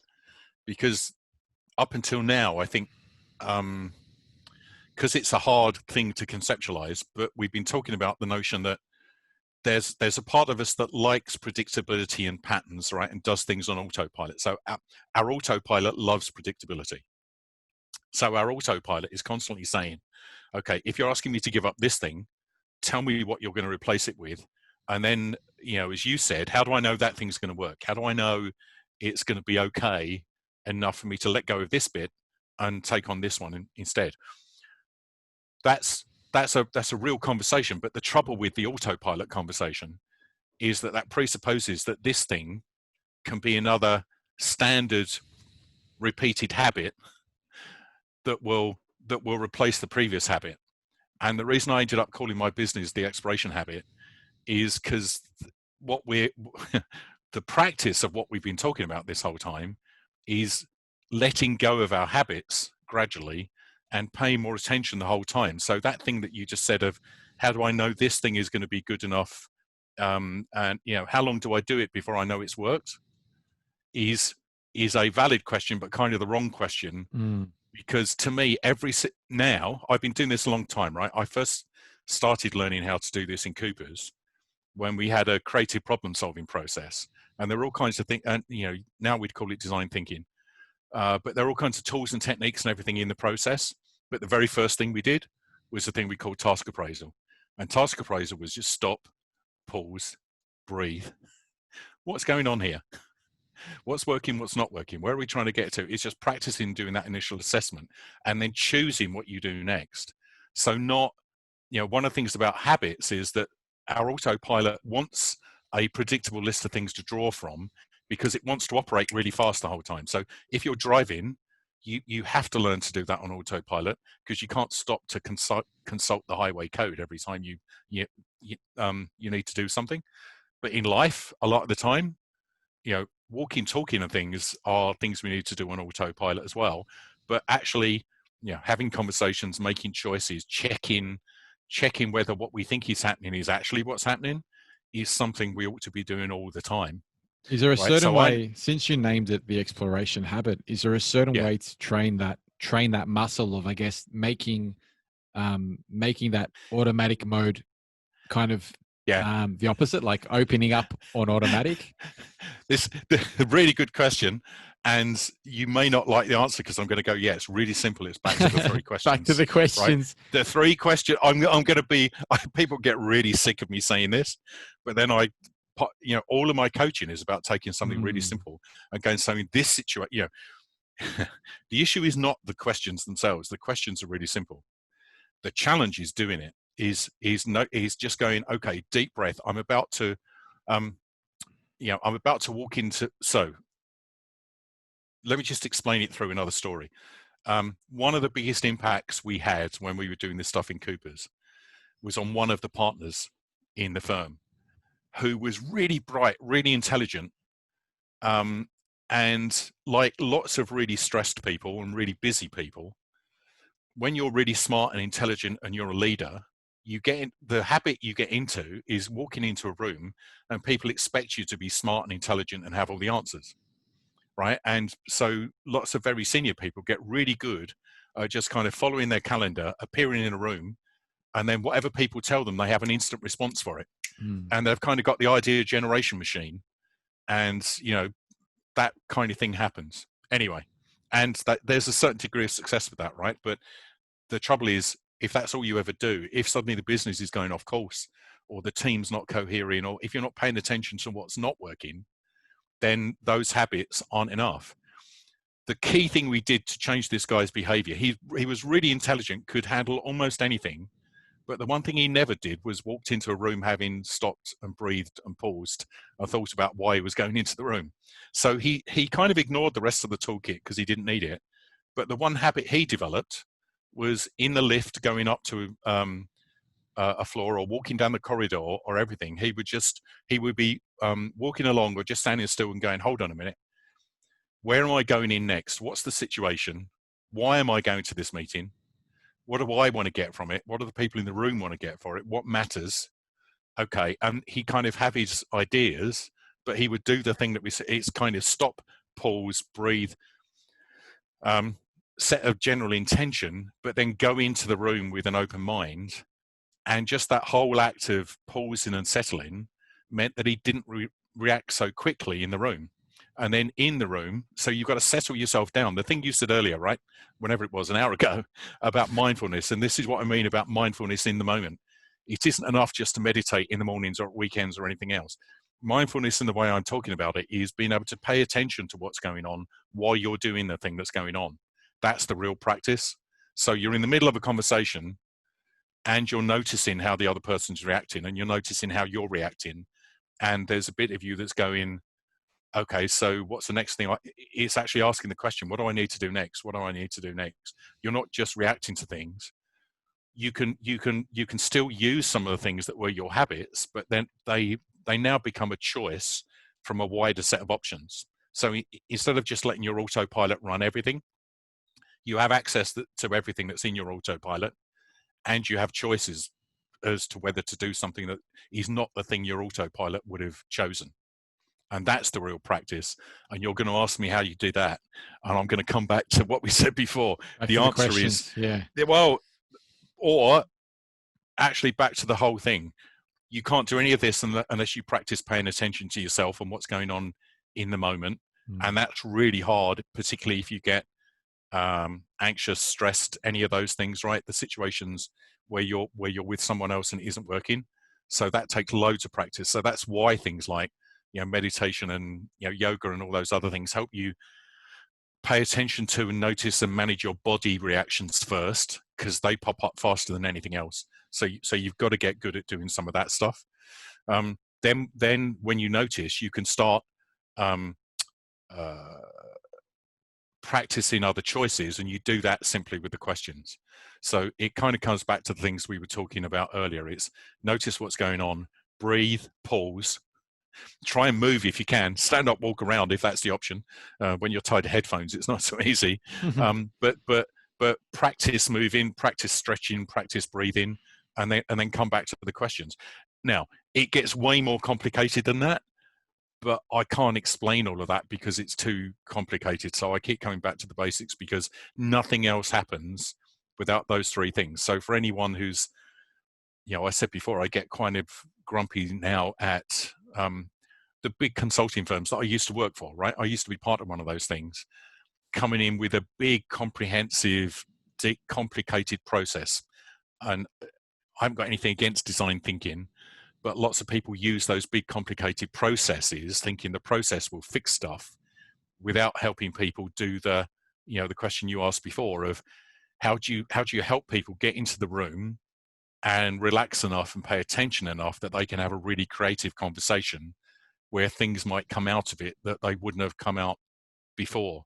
because up until now, I think, because it's a hard thing to conceptualize, but we've been talking about the notion that there's a part of us that likes predictability and patterns, right? And does things on autopilot. So our autopilot loves predictability. So our autopilot is constantly saying, okay, if you're asking me to give up this thing, tell me what you're going to replace it with. And then, as you said, how do I know that thing's going to work? How do I know it's going to be okay enough for me to let go of this bit and take on this one instead? That's a real conversation. But the trouble with the autopilot conversation is that presupposes that this thing can be another standard repeated habit that will replace the previous habit. And the reason I ended up calling my business the expiration habit is because the practice of what we've been talking about this whole time is letting go of our habits gradually and paying more attention the whole time. So that thing that you just said of, how do I know this thing is going to be good enough? And how long do I do it before I know it's worked? Is a valid question, but kind of the wrong question. Because to me, now I've been doing this a long time, right? I first started learning how to do this in Cooper's when we had a creative problem solving process, and there were all kinds of things, and now we'd call it design thinking, but there are all kinds of tools and techniques and everything in the process. But the very first thing we did was the thing we called task appraisal, and task appraisal was just stop, pause, breathe. What's going on here? What's working, what's not working? Where are we trying to get to? It's just practicing doing that initial assessment and then choosing what you do next. So one of the things about habits is that our autopilot wants a predictable list of things to draw from because it wants to operate really fast the whole time. So if you're driving, you have to learn to do that on autopilot, because you can't stop to consult the highway code every time you need to do something. But in life, a lot of the time, walking, talking and things are things we need to do on autopilot as well. But actually, having conversations, making choices, checking whether what we think is happening is actually what's happening is something we ought to be doing all the time. Is there a certain way, since you named it the exploration habit, is there a certain way to train that muscle of, I guess, making that automatic mode kind of the opposite, like opening up on automatic? This a really good question, and you may not like the answer because I'm going to go, it's really simple. It's back to the three questions. Back to the questions. Right? The three questions. I'm going to be. People get really sick of me saying this, but then all of my coaching is about taking something really simple and going saying this situation. The issue is not the questions themselves. The questions are really simple. The challenge is doing it. Is just going, okay, deep breath. I'm about to walk into. So let me just explain it through another story. One of the biggest impacts we had when we were doing this stuff in Cooper's was on one of the partners in the firm, who was really bright, really intelligent, and like lots of really stressed people and really busy people, when you're really smart and intelligent and you're a leader, the habit you get into is walking into a room and people expect you to be smart and intelligent and have all the answers, right? And so lots of very senior people get really good at just kind of following their calendar, appearing in a room, and then whatever people tell them, they have an instant response for it. And they've kind of got the idea generation machine, and that kind of thing happens anyway. And that there's a certain degree of success with that, right? But the trouble is, if that's all you ever do, if suddenly the business is going off course, or the team's not coherent, or if you're not paying attention to what's not working, then those habits aren't enough. The key thing we did to change this guy's behavior, he was really intelligent, could handle almost anything, but the one thing he never did was walked into a room having stopped and breathed and paused and thought about why he was going into the room. So he kind of ignored the rest of the toolkit because he didn't need it. But the one habit he developed was in the lift going up to a floor or walking down the corridor or everything. He would be walking along or just standing still and going, hold on a minute. Where am I going in next? What's the situation? Why am I going to this meeting? What do I want to get from it? What do the people in the room want to get for it? What matters? Okay. And he kind of have his ideas, but he would do the thing that we say, it's kind of stop, pause, breathe, set of general intention, but then go into the room with an open mind. And just that whole act of pausing and settling meant that he didn't react so quickly in the room. And then in the room, so you've got to settle yourself down. The thing you said earlier, right, whenever it was, an hour ago, about mindfulness, and this is what I mean about mindfulness in the moment. It isn't enough just to meditate in the mornings or weekends or anything else. Mindfulness, in the way I'm talking about it, is being able to pay attention to what's going on while you're doing the thing that's going on. That's the real practice. So you're in the middle of a conversation and you're noticing how the other person's reacting and you're noticing how you're reacting. And there's a bit of you that's going, okay, so what's the next thing? It's actually asking the question, what do I need to do next? What do I need to do next? You're not just reacting to things. You can still use some of the things that were your habits, but then they now become a choice from a wider set of options. So instead of just letting your autopilot run everything, you have access to everything that's in your autopilot, and you have choices as to whether to do something that is not the thing your autopilot would have chosen. And that's the real practice. And you're going to ask me how you do that. And I'm going to come back to what we said before. The answer is, well, or actually back to the whole thing. You can't do any of this unless you practice paying attention to yourself and what's going on in the moment. And that's really hard, particularly if you get anxious, stressed, any of those things, right? The situations where you're with someone else and it isn't working. So that takes loads of practice. So that's why things like meditation and yoga and all those other things help you pay attention to and notice and manage your body reactions first, because they pop up faster than anything else. So you've got to get good at doing some of that stuff. Then when you notice, you can start practicing other choices, and you do that simply with the questions. So it kind of comes back to the things we were talking about earlier. It's notice what's going on, breathe, pause, try and move if you can, stand up, walk around if that's the option. When you're tied to headphones, it's not so easy. But practice moving, practice stretching, practice breathing, and then come back to the questions. Now, it gets way more complicated than that, but I can't explain all of that because it's too complicated. So I keep coming back to the basics, because nothing else happens without those three things. So for anyone who's, I said before, I get kind of grumpy now at the big consulting firms that I used to work for, right? I used to be part of one of those things, coming in with a big, comprehensive, deep, complicated process. And I haven't got anything against design thinking, but lots of people use those big, complicated processes thinking the process will fix stuff without helping people do the question you asked before of how do you help people get into the room and relax enough and pay attention enough that they can have a really creative conversation where things might come out of it that they wouldn't have come out before.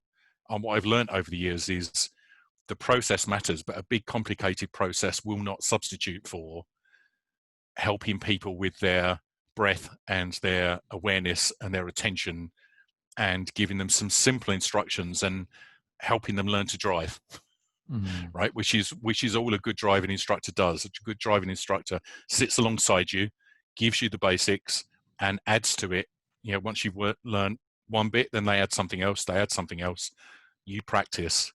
And what I've learned over the years is the process matters, but a big complicated process will not substitute for helping people with their breath and their awareness and their attention, and giving them some simple instructions and helping them learn to drive. right? Which is all a good driving instructor does. A good driving instructor sits alongside you, gives you the basics, and adds to it. Once you've learned one bit, then they add something else. They add something else. You practice.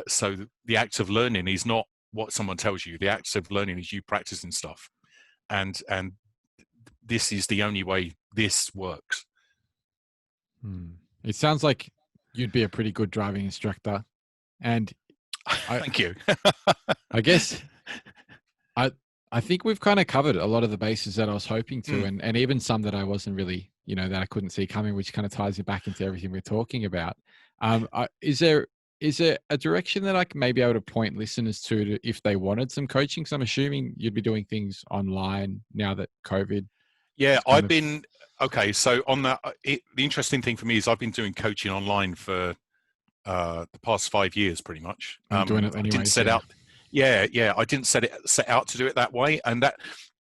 So the act of learning is not what someone tells you. The act of learning is you practicing stuff, and this is the only way this works. It sounds like you'd be a pretty good driving instructor, and thank you. I guess I think we've kind of covered a lot of the bases that I was hoping to, and even some that I wasn't really, that I couldn't see coming, which kind of ties it back into everything we're talking about. Is there a direction that I may be able to point listeners to if they wanted some coaching? Because I'm assuming you'd be doing things online now that COVID. Yeah, I've been okay. So on that, the interesting thing for me is I've been doing coaching online for the past 5 years, pretty much. I'm doing it anyway. I didn't set out. Yeah, I didn't set out to do it that way, and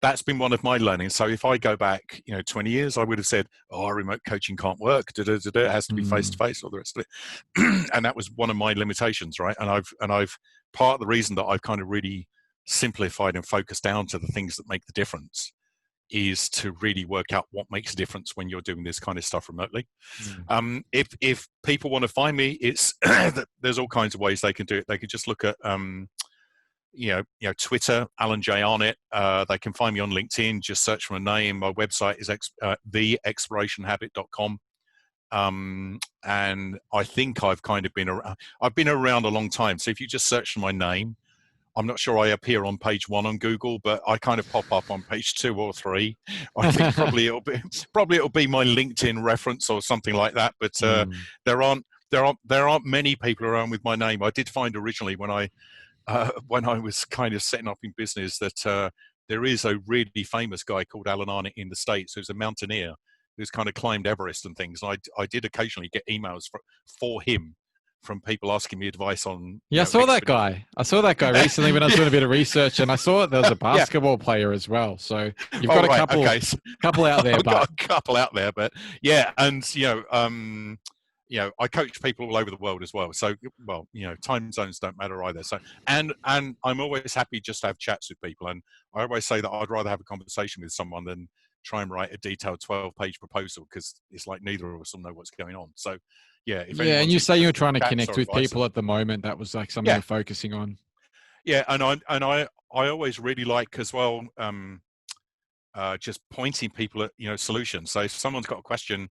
that's been one of my learnings. So if I go back, 20 years, I would have said, remote coaching can't work. It has to be face to face, all the rest of it, and that was one of my limitations, right? And I've part of the reason that I've kind of really simplified and focused down to the things that make the difference is to really work out what makes a difference when you're doing this kind of stuff remotely. If people want to find me, it's there's all kinds of ways they can do it. They could just look at Twitter, Alan J. Arnett. They can find me on LinkedIn. Just search for my name. My website is theexplorationhabit.com. And I think I've kind of been around. I've been around a long time. So if you just search for my name, I'm not sure I appear on page 1 on Google, but I kind of pop up on page 2 or 3. I think probably it'll be my LinkedIn reference or something like that. But there aren't many people around with my name. I did find originally when I was kind of setting up in business that there is a really famous guy called Alan Arnett in the States who's a mountaineer who's kind of climbed Everest and things. And I did occasionally get emails for him from people asking me advice on. Yeah, I saw that guy. I saw that guy recently when I was doing a bit of research, and I saw there was a basketball player as well. So you've got a couple out there. I've got a couple out there, but yeah, and I coach people all over the world as well. So, time zones don't matter either. So, and I'm always happy just to have chats with people. And I always say that I'd rather have a conversation with someone than try and write a detailed 12-page proposal, because it's like neither of us will know what's going on. So, yeah. And you say you're trying to connect with people at the moment. That was like something you're focusing on. Yeah, and I always really like as well, just pointing people at solutions. So if someone's got a question.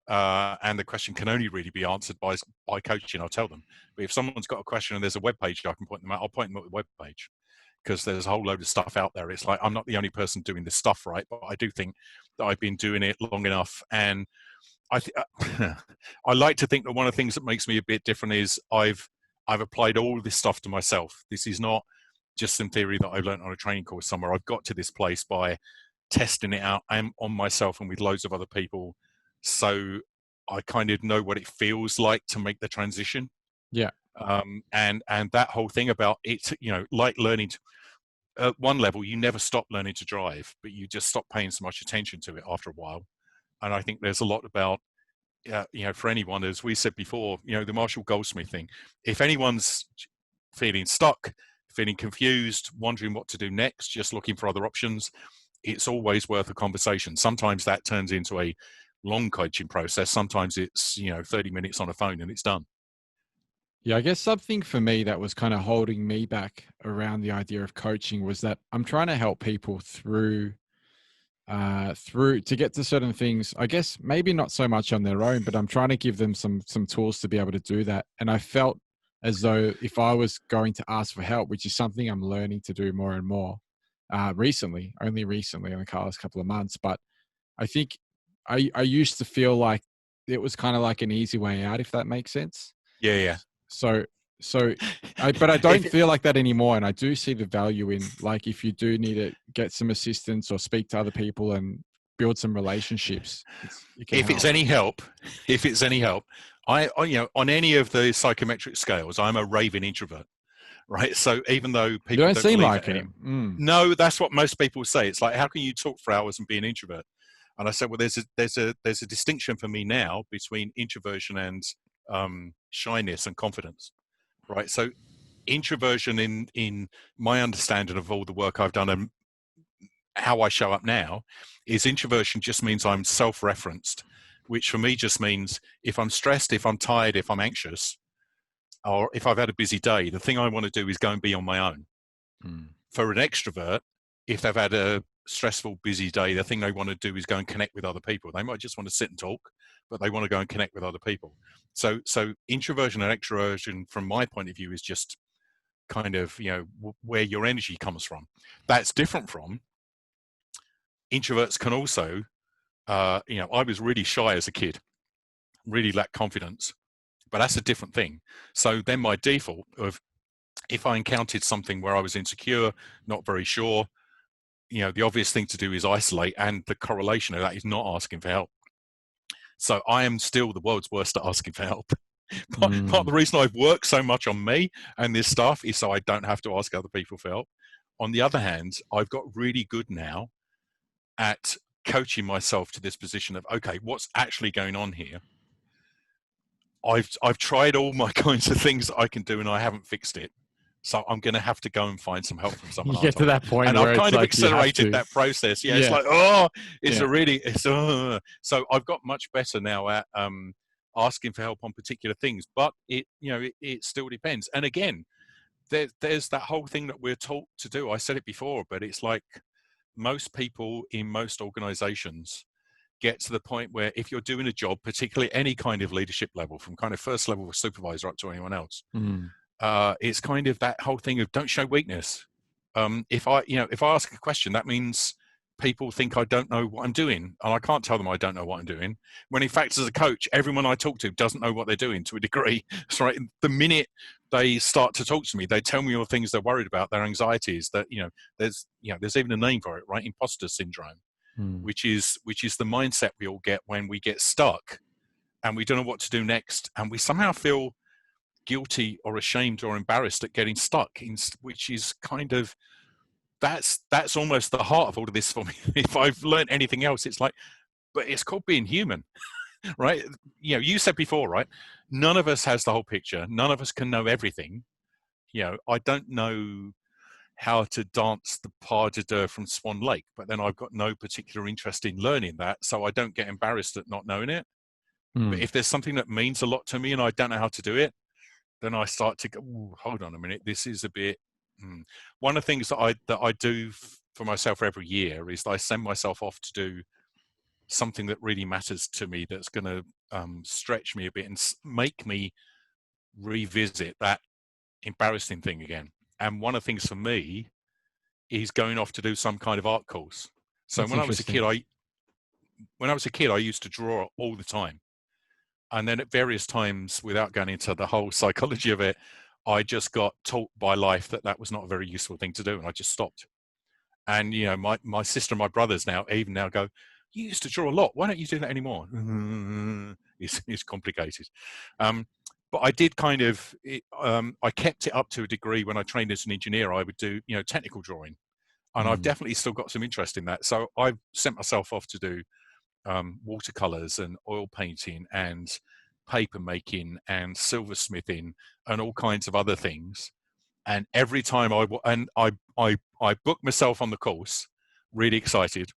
And the question can only really be answered by coaching, I'll tell them. But if someone's got a question and there's a web page I can point them out, I'll point them at the web page, because there's a whole load of stuff out there. It's like I'm not the only person doing this stuff, right? But I do think that I've been doing it long enough, and I like to think that one of the things that makes me a bit different is I've applied all this stuff to myself. This is not just some theory that I learned on a training course somewhere. I've got to this place by testing it out and on myself and with loads of other people. So I kind of know what it feels like to make the transition. Yeah. And that whole thing about it, like learning to, at one level, you never stop learning to drive, but you just stop paying so much attention to it after a while. And I think there's a lot about, for anyone, as we said before, the Marshall Goldsmith thing. If anyone's feeling stuck, feeling confused, wondering what to do next, just looking for other options, it's always worth a conversation. Sometimes that turns into a long coaching process. Sometimes it's 30 minutes on a phone and it's done. Yeah, I guess something for me that was kind of holding me back around the idea of coaching was that I'm trying to help people through to get to certain things. I guess maybe not so much on their own, but I'm trying to give them some tools to be able to do that. And I felt as though if I was going to ask for help, which is something I'm learning to do more and more only recently in the last couple of months, but I think I used to feel like it was kind of like an easy way out, if that makes sense. Yeah. So but I don't feel like that anymore. And I do see the value in, like, if you do need to get some assistance or speak to other people and build some relationships. If it's any help, I on any of the psychometric scales, I'm a raving introvert. Right. So even though people don't seem like it. No, that's what most people say. It's like, how can you talk for hours and be an introvert? And I said, well, there's a distinction for me now between introversion and shyness and confidence, right? So introversion in my understanding of all the work I've done and how I show up now is introversion just means I'm self-referenced, which for me just means if I'm stressed, if I'm tired, if I'm anxious, or if I've had a busy day, the thing I want to do is go and be on my own. For an extrovert, if they've had a stressful, busy day, the thing they want to do is go and connect with other people. They might just want to sit and talk, but they want to go and connect with other people. So introversion and extroversion, from my point of view, is just kind of, where your energy comes from. That's different from introverts can also, I was really shy as a kid, really lacked confidence, but that's a different thing. So then my default of, if I encountered something where I was insecure, not very sure, the obvious thing to do is isolate, and the correlation of that is not asking for help. So I am still the world's worst at asking for help. Part of the reason I've worked so much on me and this stuff is so I don't have to ask other people for help. On the other hand, I've got really good now at coaching myself to this position of, okay, what's actually going on here? I've tried all my kinds of things that I can do and I haven't fixed it. So I'm going to have to go and find some help from someone. You get to that point and where I've kind it's of like accelerated that process. Yeah, it's like, so I've got much better now at asking for help on particular things, but it still depends. And again, there's that whole thing that we're taught to do. I said it before, but it's like most people in most organizations get to the point where if you're doing a job, particularly any kind of leadership level, from kind of first level of supervisor up to anyone else, it's kind of that whole thing of don't show weakness. If I ask a question, that means people think I don't know what I'm doing, and I can't tell them I don't know what I'm doing. When in fact, as a coach, everyone I talk to doesn't know what they're doing to a degree. So right, the minute they start to talk to me, they tell me all the things they're worried about, their anxieties. That there's even a name for it, right? Imposter syndrome, which is the mindset we all get when we get stuck and we don't know what to do next, and we somehow feel guilty or ashamed or embarrassed at getting stuck, which is kind of that's almost the heart of all of this for me. If I've learned anything else, it's like, but it's called being human. Right? You said before, right? None of us has the whole picture. None of us can know everything. I don't know how to dance the pas de deux from Swan Lake, but then I've got no particular interest in learning that, so I don't get embarrassed at not knowing it. But if there's something that means a lot to me and I don't know how to do it, then I start to go, hold on a minute, this is a bit. One of the things that I do for myself every year is that I send myself off to do something that really matters to me, that's going to stretch me a bit and make me revisit that embarrassing thing again. And one of the things for me is going off to do some kind of art course. So when I was a kid, I used to draw all the time. And then at various times, without going into the whole psychology of it, I just got taught by life that was not a very useful thing to do, and I just stopped. And my sister and my brothers now go, you used to draw a lot. Why don't you do that anymore? It's complicated. But I did kind of, I kept it up to a degree. When I trained as an engineer, I would do, technical drawing. And I've definitely still got some interest in that. So I've sent myself off to do watercolors and oil painting and paper making and silversmithing and all kinds of other things. And every time I book myself on the course, really excited.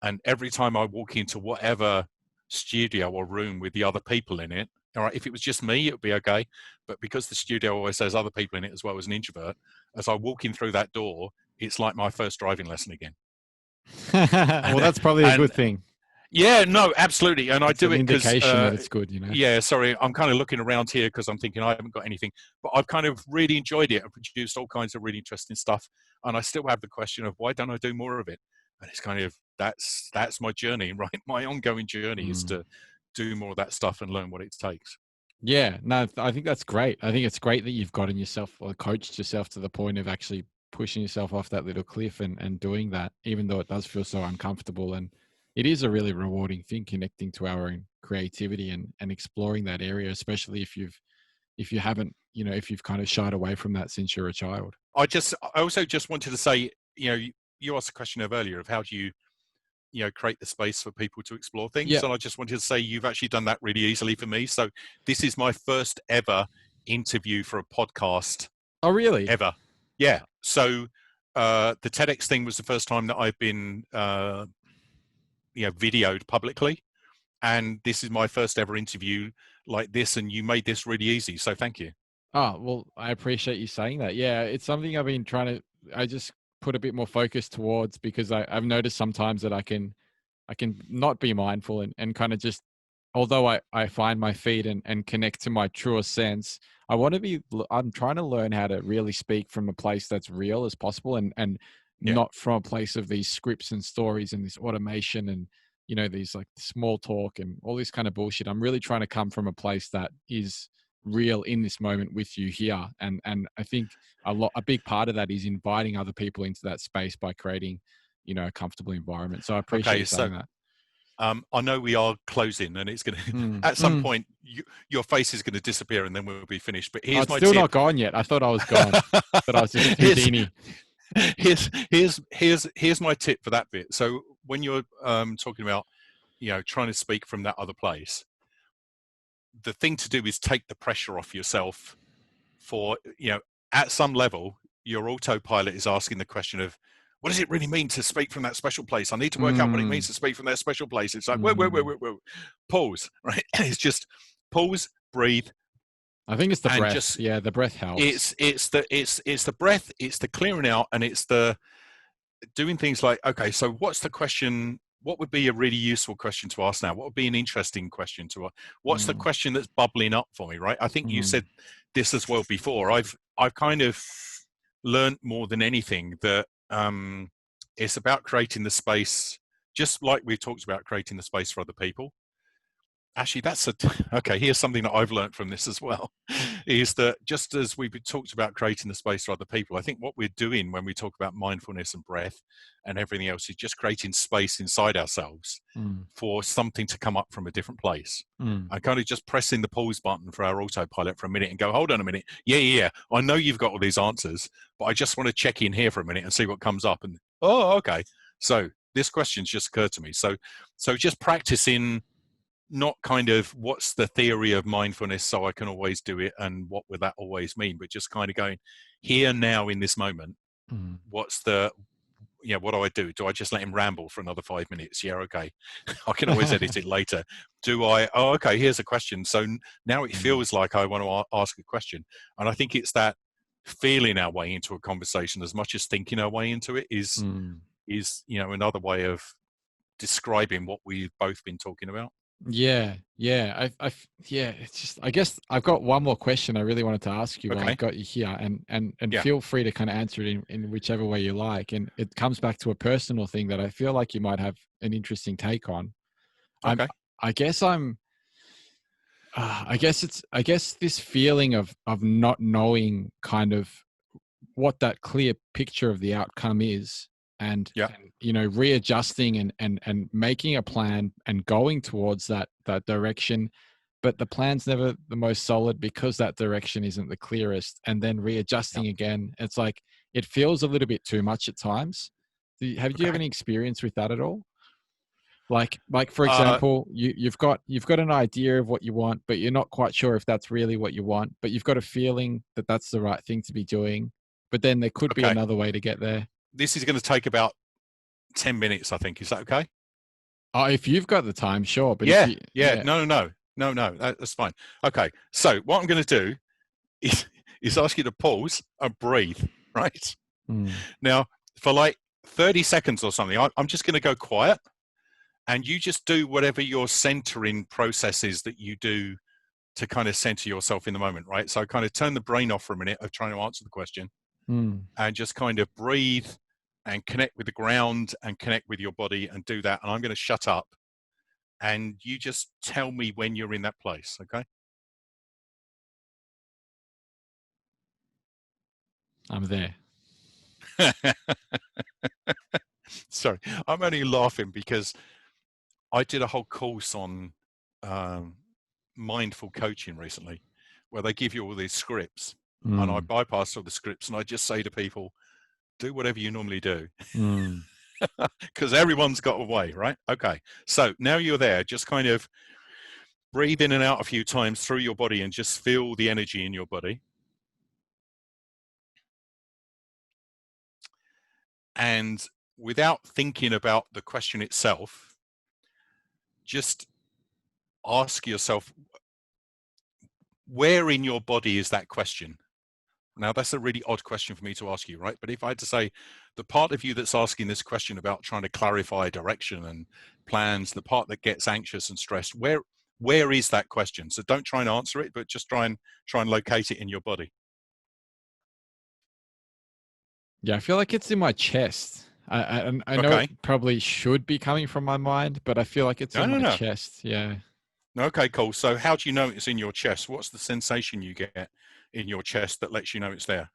And every time I walk into whatever studio or room with the other people in it, all right, if it was just me, it would be okay. But because the studio always has other people in it as well, as an introvert, as I walk in through that door, it's like my first driving lesson again. Well, that's probably a good thing. Yeah, no, absolutely. And I do it because indication that it's good, Yeah, sorry, I'm kind of looking around here because I'm thinking I haven't got anything, but I've kind of really enjoyed it and produced all kinds of really interesting stuff. And I still have the question of why don't I do more of it? And it's kind of that's my journey, right? My ongoing journey is to do more of that stuff and learn what it takes. Yeah, no, I think that's great. I think it's great that you've gotten yourself or coached yourself to the point of actually pushing yourself off that little cliff and doing that, even though it does feel so uncomfortable. And it is a really rewarding thing, connecting to our own creativity and exploring that area, especially if you haven't, if you've kind of shied away from that since you're a child. I also just wanted to say, you asked a question earlier of how do you create the space for people to explore things. Yeah. And I just wanted to say you've actually done that really easily for me. So this is my first ever interview for a podcast Oh, really? ever. Yeah. So the TEDx thing was the first time that I've been videoed publicly, and this is my first ever interview like this, and you made this really easy, so thank you. Oh, well, I appreciate you saying that. Yeah, it's something I've been trying to, I just put a bit more focus towards because I've noticed sometimes that I can not be mindful and kind of just, although I find my feet and connect to my truest sense, I want to be, I'm trying to learn how to really speak from a place that's real as possible and Yeah. not from a place of these scripts and stories and this automation and, these like small talk and all this kind of bullshit. I'm really trying to come from a place that is real in this moment with you here. And I think a big part of that is inviting other people into that space by creating, a comfortable environment. So I appreciate Okay, you so saying that. I know we are closing, and it's going to Mm, at some mm. point your face is going to disappear, and then we'll be finished. But Oh, here's it's my still tip. not gone yet. I thought I was gone, but I was just here's, Houdini. here's my tip for that bit. So when you're talking about trying to speak from that other place, the thing to do is take the pressure off yourself. For at some level, your autopilot is asking the question of, what does it really mean to speak from that special place? I need to work out what it means Mm, to speak from that special place. It's like, whoa, whoa, whoa, mm. whoa, whoa. Pause, right? It's just pause, breathe, I think it's the and breath. just Yeah, the breath helps. it's the breath, it's the clearing out, and it's the doing things like, okay, so what's the question? What would be a really useful question to ask now? What would be an interesting question to ask? What's the Mm, question that's bubbling up for me, right? I think you mm, said this as well before. I've kind of learned more than anything that it's about creating the space, just like we talked about creating the space for other people. Actually, okay. Here's something that I've learned from this as well, is that just as we've talked about creating the space for other people, I think what we're doing when we talk about mindfulness and breath and everything else is just creating space inside ourselves mm, for something to come up from a different place. mm. And kind of just pressing the pause button for our autopilot for a minute and go, hold on a minute. Yeah. I know you've got all these answers, but I just want to check in here for a minute and see what comes up. And, oh, okay. So this question's just occurred to me. So just practicing, not kind of what's the theory of mindfulness so I can always do it and what would that always mean, but just kind of going here now in this moment. Mm. What's the what do I do? Do I just let him ramble for another 5 minutes? Yeah, okay. I can always edit it later. Do I? Oh, okay. Here's a question. So now it Mm, feels like I want to ask a question, and I think it's that feeling our way into a conversation as much as thinking our way into it mm. is another way of describing what we've both been talking about. Yeah, yeah. Yeah. It's just. I guess I've got one more question I really wanted to ask you while I've Okay. got you here, and Yeah. feel free to kind of answer it in whichever way you like. And it comes back to a personal thing that I feel like you might have an interesting take on. I'm. Okay. I guess I'm. I guess this feeling of not knowing kind of what that clear picture of the outcome is Yeah. and readjusting and making a plan and going towards that direction, but the plan's never the most solid because that direction isn't the clearest, and then Yeah. readjusting again, it's like it feels a little bit too much at times. Have you have Okay. any experience with that at all? Like for Uh, example, you've got an idea of what you want, but you're not quite sure if that's really what you want, but you've got a feeling that that's the right thing to be doing, but then there could be okay. another way to get there. This is going to take about 10 minutes, I think. Is that okay? Oh, if you've got the time, sure, but if Yeah. you Yeah. yeah. No. That's fine. Okay. So what I'm going to do is, is ask you to pause and breathe, right? Mm, Now, for like 30 seconds or something, I'm just going to go quiet, and you just do whatever your centering process is that you do to kind of center yourself in the moment, right? So kind of turn the brain off for a minute of trying to answer the question mm. and just kind of breathe and connect with the ground and connect with your body and do that. And I'm going to shut up, and you just tell me when you're in that place, okay? I'm there. Sorry, I'm only laughing because I did a whole course on um, mindful coaching recently, where they give you all these scripts, and I Mm, bypass all the scripts, and I just say to people, do whatever you normally do, mm. because everyone's got a way, right? Okay, so now you're there, just kind of breathe in and out a few times through your body and just feel the energy in your body. And without thinking about the question itself, just ask yourself, where in your body is that question? Now, that's a really odd question for me to ask you, right? But if I had to say, the part of you that's asking this question about trying to clarify direction and plans, the part that gets anxious and stressed, where is that question? So don't try and answer it, but just try and locate it in your body. Yeah, I feel like it's in my chest. I know Okay. it probably should be coming from my mind, but I feel like it's in my No. chest. Yeah. Okay, cool. So how do you know it's in your chest? What's the sensation you get in your chest that lets you know it's there?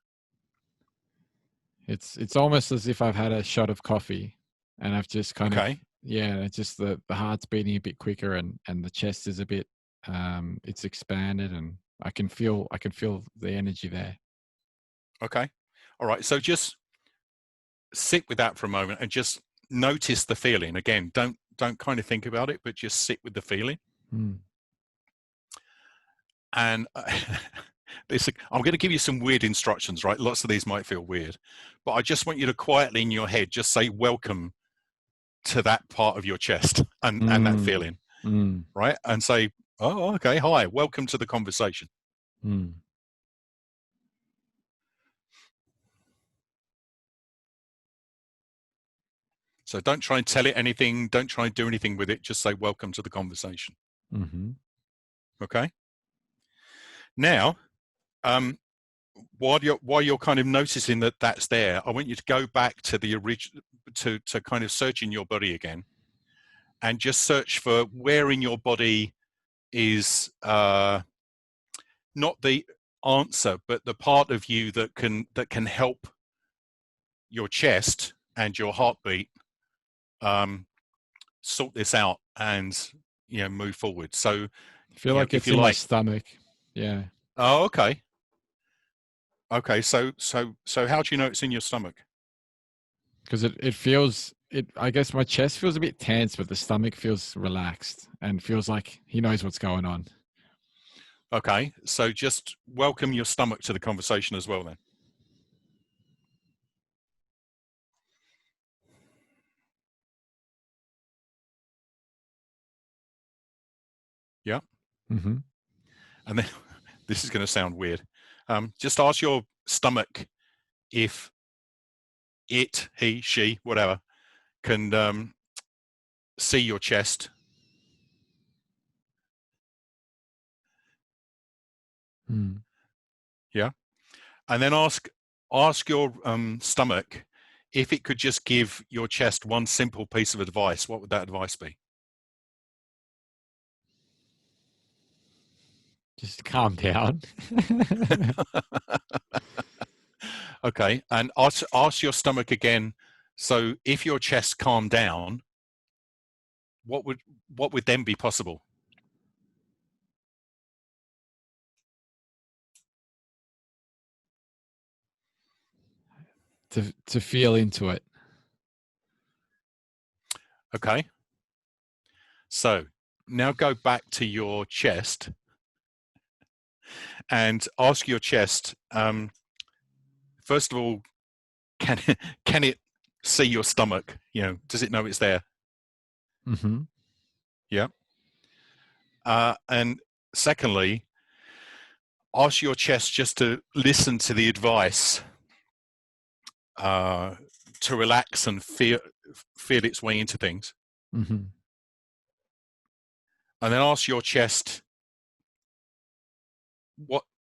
It's almost as if I've had a shot of coffee and I've just kind of, Okay. yeah, it's just the heart's beating a bit quicker and the chest is a bit it's expanded and I can feel the energy there. Okay. All right. So just sit with that for a moment and just notice the feeling. Again, don't kind of think about it, but just sit with the feeling. Mm. And I'm going to give you some weird instructions, right? Lots of these might feel weird, but I just want you to quietly in your head just say welcome to that part of your chest and that feeling, right? And say, oh, okay, hi, welcome to the conversation. Mm. So don't try and tell it anything. Don't try and do anything with it. Just say welcome to the conversation. Mm-hmm. Okay. Now, while you're kind of noticing that that's there, I want you to go back to the original, to kind of search in your body again, and just search for where in your body is not the answer, but the part of you that can help your chest and your heartbeat sort this out and move forward. So I feel like if it's you in my like. stomach. Yeah. Oh, okay. Okay, so how do you know it's in your stomach? Because it feels it. I guess my chest feels a bit tense, but the stomach feels relaxed and feels like he knows what's going on. Okay, so just welcome your stomach to the conversation as well then. Yeah. Mm-hmm. And then this is going to sound weird. Just ask your stomach if it, he, she, whatever, can see your chest. Mm. Yeah. And then ask your stomach if it could just give your chest one simple piece of advice. What would that advice be? Just calm down. Okay, and ask your stomach again. So if your chest calmed down, what would then be possible? to feel into it. Okay. So now go back to your chest and ask your chest. First of all, can it see your stomach? Does it know it's there? Mm-hmm. Yeah. And secondly, ask your chest just to listen to the advice, to relax and feel its way into things. Mm-hmm. And then ask your chest,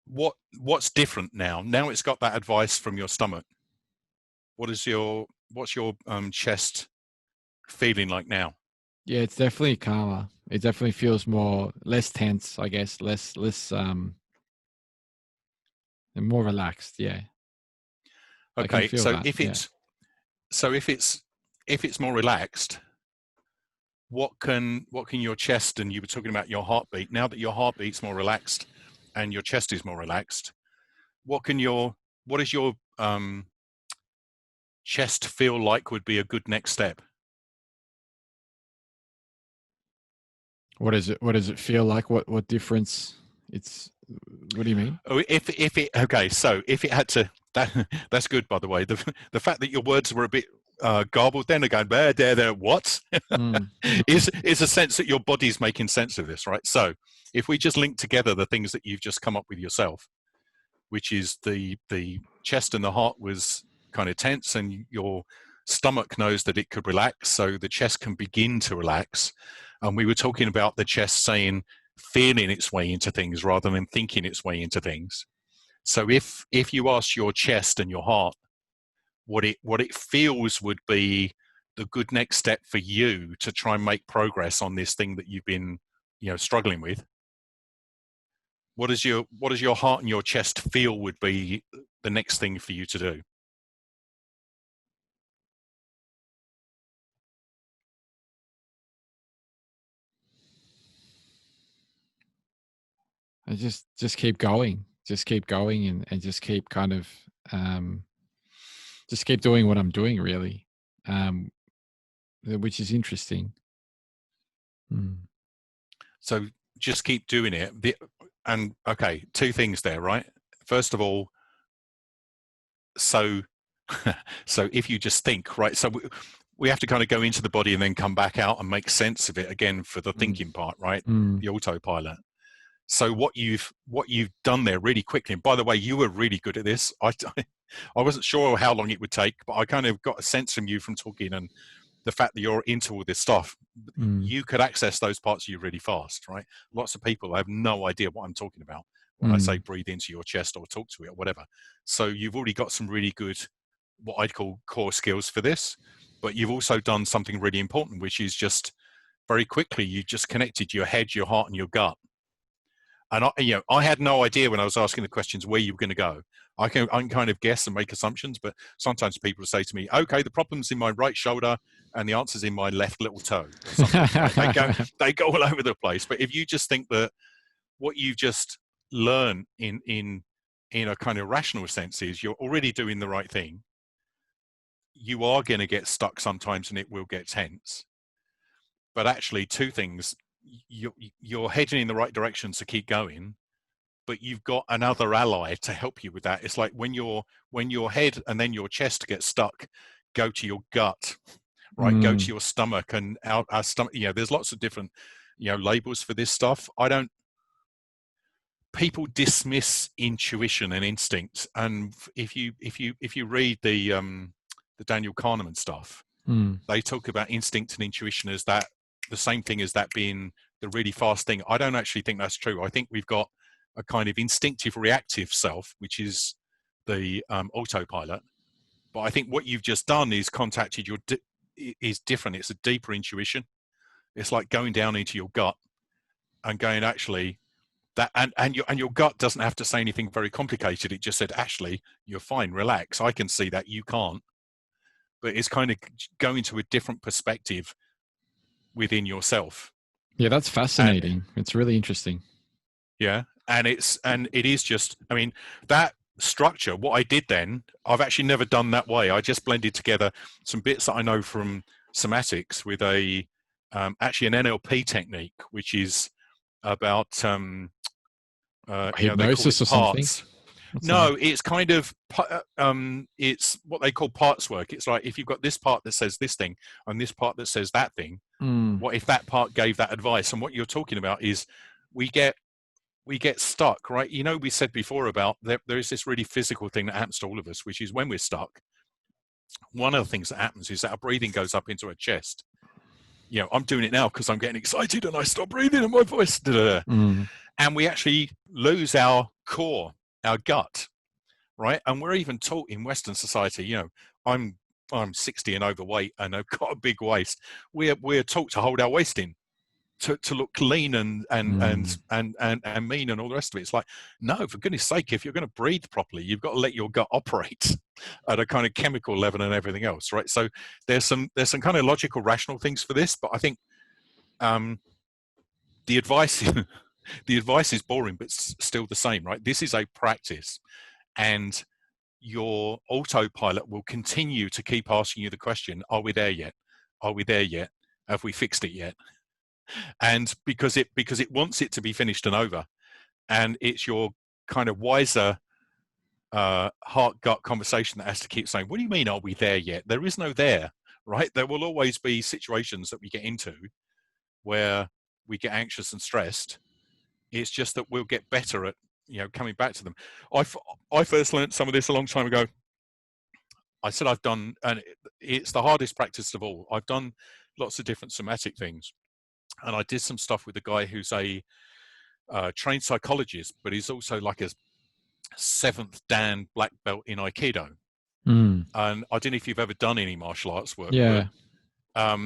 what's different now? Now it's got that advice from your stomach. What's your chest feeling like now? Yeah, it's definitely calmer. It definitely feels less tense, I guess, less and more relaxed. Yeah. I can Okay, feel so that. if Yeah. it's more relaxed, what can your chest, and you were talking about your heartbeat, now that your heartbeat's more relaxed and your chest is more relaxed, what does your chest feel like would be a good next step? What does it feel like? What difference what do you mean? Oh, okay, so if it had to, that's good, by the way. The fact that your words were a bit garbled then, again, there, what? Mm. is a sense that your body's making sense of this, right? So if we just link together the things that you've just come up with yourself, which is the chest and the heart was kind of tense, and your stomach knows that it could relax, so the chest can begin to relax. And we were talking about the chest saying feeling its way into things rather than thinking its way into things. So if you ask your chest and your heart what it feels would be the good next step for you to try and make progress on this thing that you've been, struggling with, what does your heart and your chest feel would be the next thing for you to do? I just keep going, and just keep kind of just keep doing what I'm doing, really, which is interesting. So just keep doing it. And okay, two things there, right? First of all, so if you just think, right, so we have to kind of go into the body and then come back out and make sense of it again for the thinking part, right? The autopilot. So what you've done there really quickly, and by the way, you were really good at this. I wasn't sure how long it would take, but I kind of got a sense from you from talking and the fact that you're into all this stuff. You could access those parts of you really fast, right? Lots of people have no idea what I'm talking about when I say breathe into your chest or talk to it or whatever. So you've already got some really good, what I'd call core skills for this, but you've also done something really important, which is just very quickly, you just connected your head, your heart, and your gut. And I had no idea when I was asking the questions where you were going to go. I can kind of guess and make assumptions, but sometimes people say to me, "Okay, the problem's in my right shoulder, and the answer's in my left little toe." Or something. Right? They go all over the place. But if you just think that what you just learn in a kind of rational sense is you're already doing the right thing, you are going to get stuck sometimes, and it will get tense. But actually, two things. You're heading in the right direction, so keep going, but you've got another ally to help you with that. It's like when your head and then your chest get stuck, go to your gut, right? Go to your stomach and our stomach. There's lots of different labels for this stuff. People dismiss intuition and instinct, and if you read the Daniel Kahneman stuff, they talk about instinct and intuition as that the same thing as that being the really fast thing. I don't actually think that's true. I think we've got a kind of instinctive reactive self, which is the autopilot. But I think what you've just done is contacted is different. It's a deeper intuition. It's like going down into your gut and going, actually, that and your gut doesn't have to say anything very complicated. It just said, actually, you're fine, relax. I can see that you can't. But it's kind of going to a different perspective within yourself. Yeah, that's fascinating. It's really interesting. Yeah, and it is just, I mean, that structure, what I did then, I've actually never done that way. I just blended together some bits that I know from somatics with actually an NLP technique, which is about hypnosis or something. No, it's kind of it's what they call parts work. It's like if you've got this part that says this thing and this part that says that thing, what if that part gave that advice? And what you're talking about is we get stuck, right? We said before about there is this really physical thing that happens to all of us, which is when we're stuck, one of the things that happens is that our breathing goes up into our chest. I'm doing it now because I'm getting excited and I stop breathing and my voice, and we actually lose our core, our gut, right? And we're even taught in Western society, I'm 60 and overweight and I've got a big waist. We're taught to hold our waist in, to look lean and mean and all the rest of it. It's like, no, for goodness sake, if you're going to breathe properly, you've got to let your gut operate at a kind of chemical level and everything else, right? So there's some kind of logical, rational things for this, but I think the advice is boring, but still the same, right? This is a practice, and your autopilot will continue to keep asking you the question, are we there yet? Are we there yet? Have we fixed it yet? And because it wants it to be finished and over, and it's your kind of wiser heart-gut conversation that has to keep saying, what do you mean, are we there yet? There is no there, right? There will always be situations that we get into where we get anxious and stressed. It's just that we'll get better at, coming back to them. I first learned some of this a long time ago. I said I've done, and it's the hardest practice of all. I've done lots of different somatic things. And I did some stuff with a guy who's a trained psychologist, but he's also like a 7th Dan black belt in Aikido. And I don't know if you've ever done any martial arts work, Yeah. but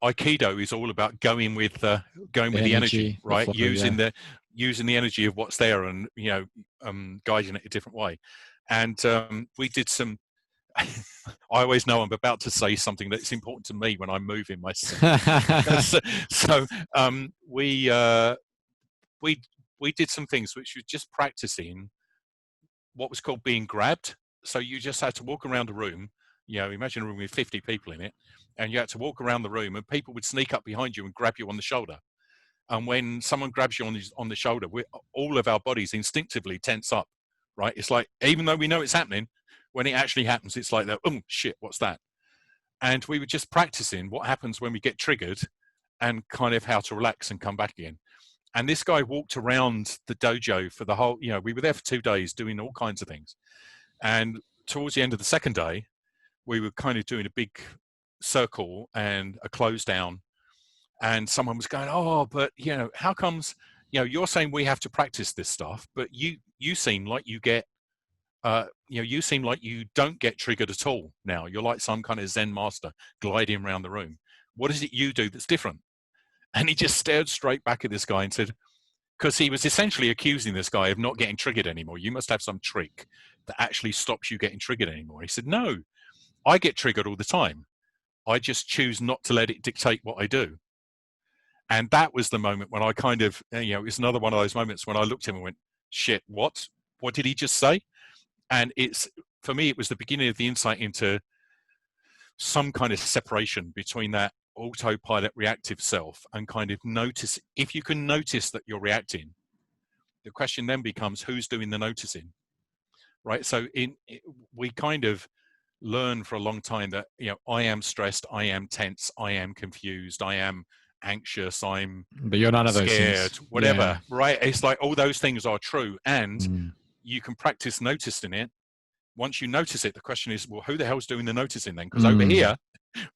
Aikido is all about going with the energy, right? The flow, Using the energy of what's there, and guiding it a different way. And we did some. I always know I'm about to say something that's important to me when I'm moving myself. so we did some things which were just practicing what was called being grabbed. So you just had to walk around a room. Imagine a room with 50 people in it, and you had to walk around the room, and people would sneak up behind you and grab you on the shoulder. And when someone grabs you on the shoulder, all of our bodies instinctively tense up, right? It's like, even though we know it's happening, when it actually happens, it's like that, oh, shit, what's that? And we were just practicing what happens when we get triggered and kind of how to relax and come back again. And this guy walked around the dojo for the whole, we were there for 2 days doing all kinds of things. And towards the end of the second day, we were kind of doing a big circle and a close down. And someone was going, oh, but, how comes, you're saying we have to practice this stuff, but you seem like you get, you seem like you don't get triggered at all now. You're like some kind of Zen master gliding around the room. What is it you do that's different? And he just stared straight back at this guy and said, because he was essentially accusing this guy of not getting triggered anymore. You must have some trick that actually stops you getting triggered anymore. He said, no, I get triggered all the time. I just choose not to let it dictate what I do. And that was the moment when I kind of, it was another one of those moments when I looked at him and went, shit, what? What did he just say? And for me, it was the beginning of the insight into some kind of separation between that autopilot reactive self and kind of notice. If you can notice that you're reacting, the question then becomes, who's doing the noticing, right? So we kind of learn for a long time that, I am stressed, I am tense, I am confused, I am anxious, but you're none of those scared, things. whatever, yeah. Right? It's like all those things are true, and you can practice noticing it. Once you notice it, the question is, well, who the hell's doing the noticing then? Because over here,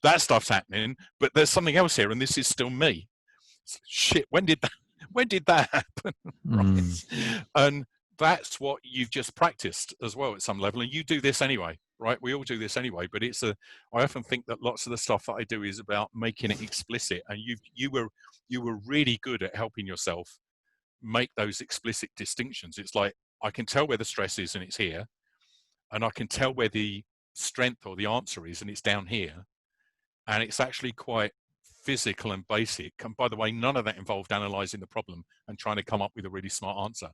that stuff's happening, but there's something else here, and this is still me. Shit, when did that happen? Right? And that's what you've just practiced as well at some level, and you do this anyway, right? We all do this anyway, but I often think that lots of the stuff that I do is about making it explicit, and you were really good at helping yourself make those explicit distinctions. It's like, I can tell where the stress is and it's here, and I can tell where the strength or the answer is and it's down here. And it's actually quite physical and basic. And by the way, none of that involved analyzing the problem and trying to come up with a really smart answer.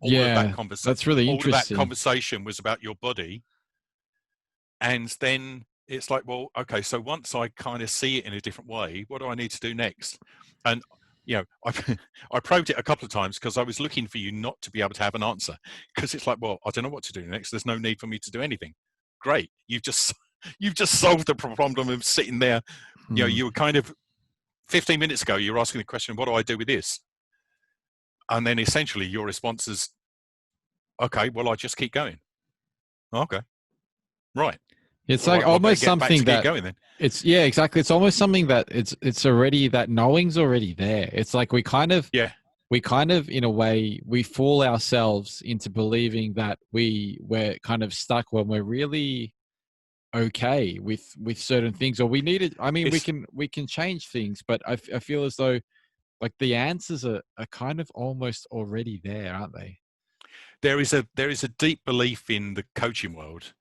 All of that that's really interesting. All of that conversation was about your body. And then it's like, well, okay, so once I kind of see it in a different way, what do I need to do next? And I probed it a couple of times because I was looking for you not to be able to have an answer, because it's like, well, I don't know what to do next. There's no need for me to do anything. Great. You've just solved the problem of sitting there. You were kind of 15 minutes ago, you were asking the question, what do I do with this? And then essentially your response is, okay, well, I just keep going. Okay. Right. It's like almost something that going then. Exactly. It's almost something that it's already, that knowing's already there. It's like we kind of in a way, we fool ourselves into believing that we're kind of stuck when we're really okay with certain things, or we need it. I mean, we can change things, but I feel as though like the answers are kind of almost already there, aren't they? There is a deep belief in the coaching world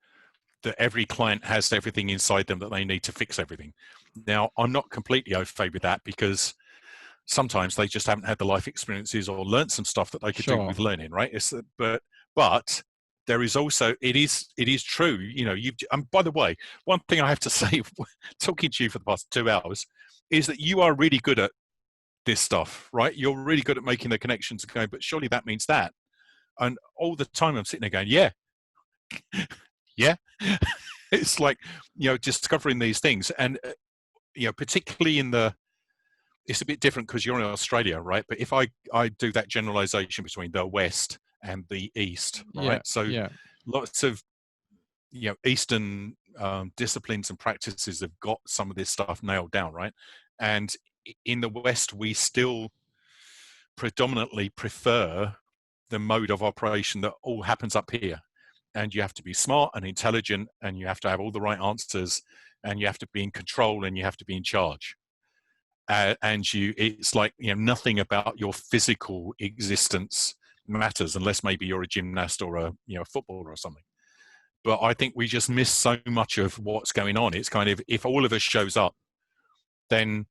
that every client has everything inside them that they need to fix everything. Now, I'm not completely au fait with that, because sometimes they just haven't had the life experiences or learned some stuff that they could do with learning, right? But there is also, it is true, and by the way, one thing I have to say, talking to you for the past 2 hours, is that you are really good at this stuff, right? You're really good at making the connections and going, but surely that means that. And all the time I'm sitting there going, yeah, Yeah. It's like, discovering these things. And, particularly it's a bit different because you're in Australia, right? But if I do that generalization between the West and the East, Yeah, right? So yeah, lots of, Eastern disciplines and practices have got some of this stuff nailed down, right? And in the West, we still predominantly prefer the mode of operation that all happens up here. And you have to be smart and intelligent, and you have to have all the right answers, and you have to be in control, and you have to be in charge. And it's like, nothing about your physical existence matters unless maybe you're a gymnast or a footballer or something. But I think we just miss so much of what's going on. It's kind of, if all of us shows up, then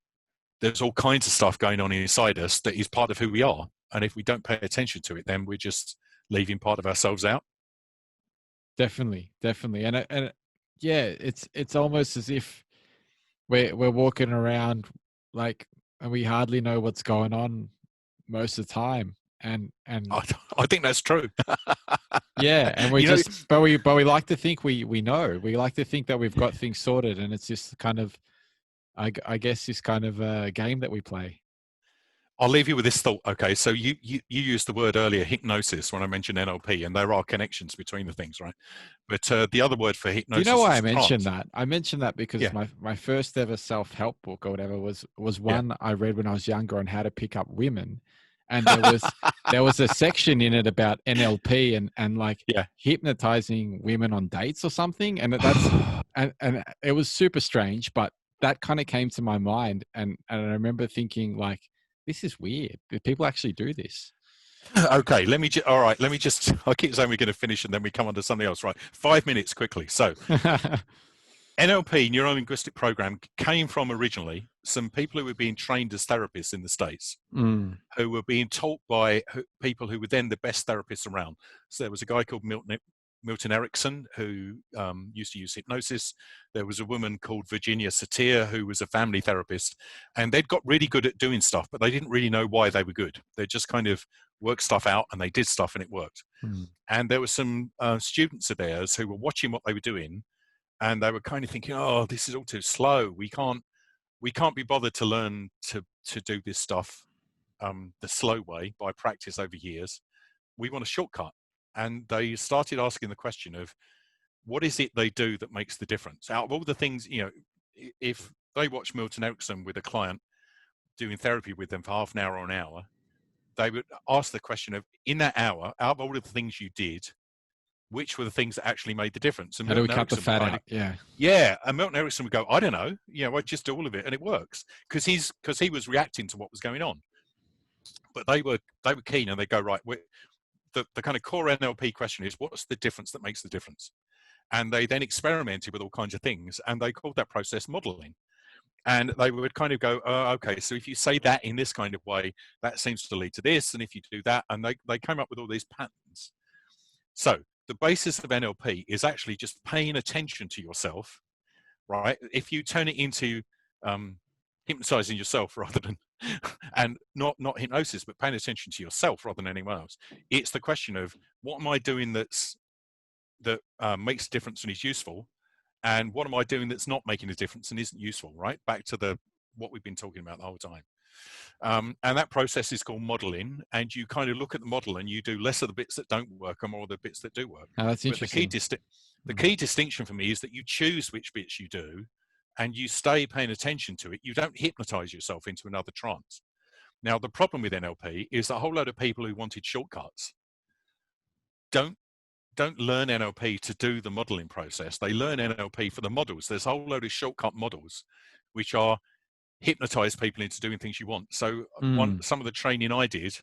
there's all kinds of stuff going on inside us that is part of who we are. And if we don't pay attention to it, then we're just leaving part of ourselves out. definitely, definitely. Yeah, it's almost as if we're walking around like, and we hardly know what's going on most of the time. And I think that's true. yeah, and we you know, just, but we like to think we know. We like to think that we've got things sorted, and it's just kind of, I guess, this kind of a game that we play. I'll leave you with this thought. Okay, so you used the word earlier, hypnosis, when I mentioned NLP, and there are connections between the things, right? But the other word for Do you know hypnosis why is I mentioned trance. that? I mentioned that because Yeah. my first ever self-help book or whatever was Yeah. one I read when I was younger on how to pick up women, and there was a section in it about NLP and like Yeah. hypnotizing women on dates or something, and and it was super strange, but that kind of came to my mind, and I remember thinking like, this is weird. Do people actually do this? Okay, all right, let me just, I keep saying we're going to finish and then we come on to something else, right? 5 minutes quickly. So NLP, neuro-linguistic program, came from originally some people who were being trained as therapists in the States, Mm. who were being taught by people who were then the best therapists around. So there was a guy called Milton Erickson, who used to use hypnosis. There was a woman called Virginia Satir, who was a family therapist. And they'd got really good at doing stuff, but they didn't really know why they were good. They just kind of worked stuff out and they did stuff and it worked. Mm. And there were some students of theirs who were watching what they were doing, and they were kind of thinking, oh, this is all too slow. We can't be bothered to learn to do this stuff the slow way by practice over years. We want a shortcut. And they started asking the question of, what is it they do that makes the difference? Out of all the things, if they watch Milton Erickson with a client doing therapy with them for half an hour or an hour, they would ask the question of, in that hour, out of all of the things you did, which were the things that actually made the difference? And How do we Milton cut the Erickson would fat kind of, out? Yeah. yeah, and Milton Erickson would go, I don't know, I just do all of it and it works, because he was reacting to what was going on. But they were keen, and they go, right, the kind of core NLP question is, what's the difference that makes the difference? And they then experimented with all kinds of things, and they called that process modeling. And they would kind of go, oh, okay, so if you say that in this kind of way, that seems to lead to this, and if you do that, and they came up with all these patterns. So the basis of NLP is actually just paying attention to yourself, right? If you turn it into hypnotizing yourself rather than and not hypnosis, but paying attention to yourself rather than anyone else, it's the question of, what am I doing that makes a difference and is useful, and what am I doing that's not making a difference and isn't useful, right? Back to what we've been talking about the whole time. And that process is called modeling, and you kind of look at the model and you do less of the bits that don't work and more of the bits that do work. Oh, that's But interesting. the key distinction for me is that you choose which bits you do, and you stay paying attention to it. You don't hypnotize yourself into another trance. Now, the problem with NLP is a whole load of people who wanted shortcuts don't learn NLP to do the modeling process. They learn NLP for the models. There's a whole load of shortcut models, which are hypnotize people into doing things you want. So some of the training I did,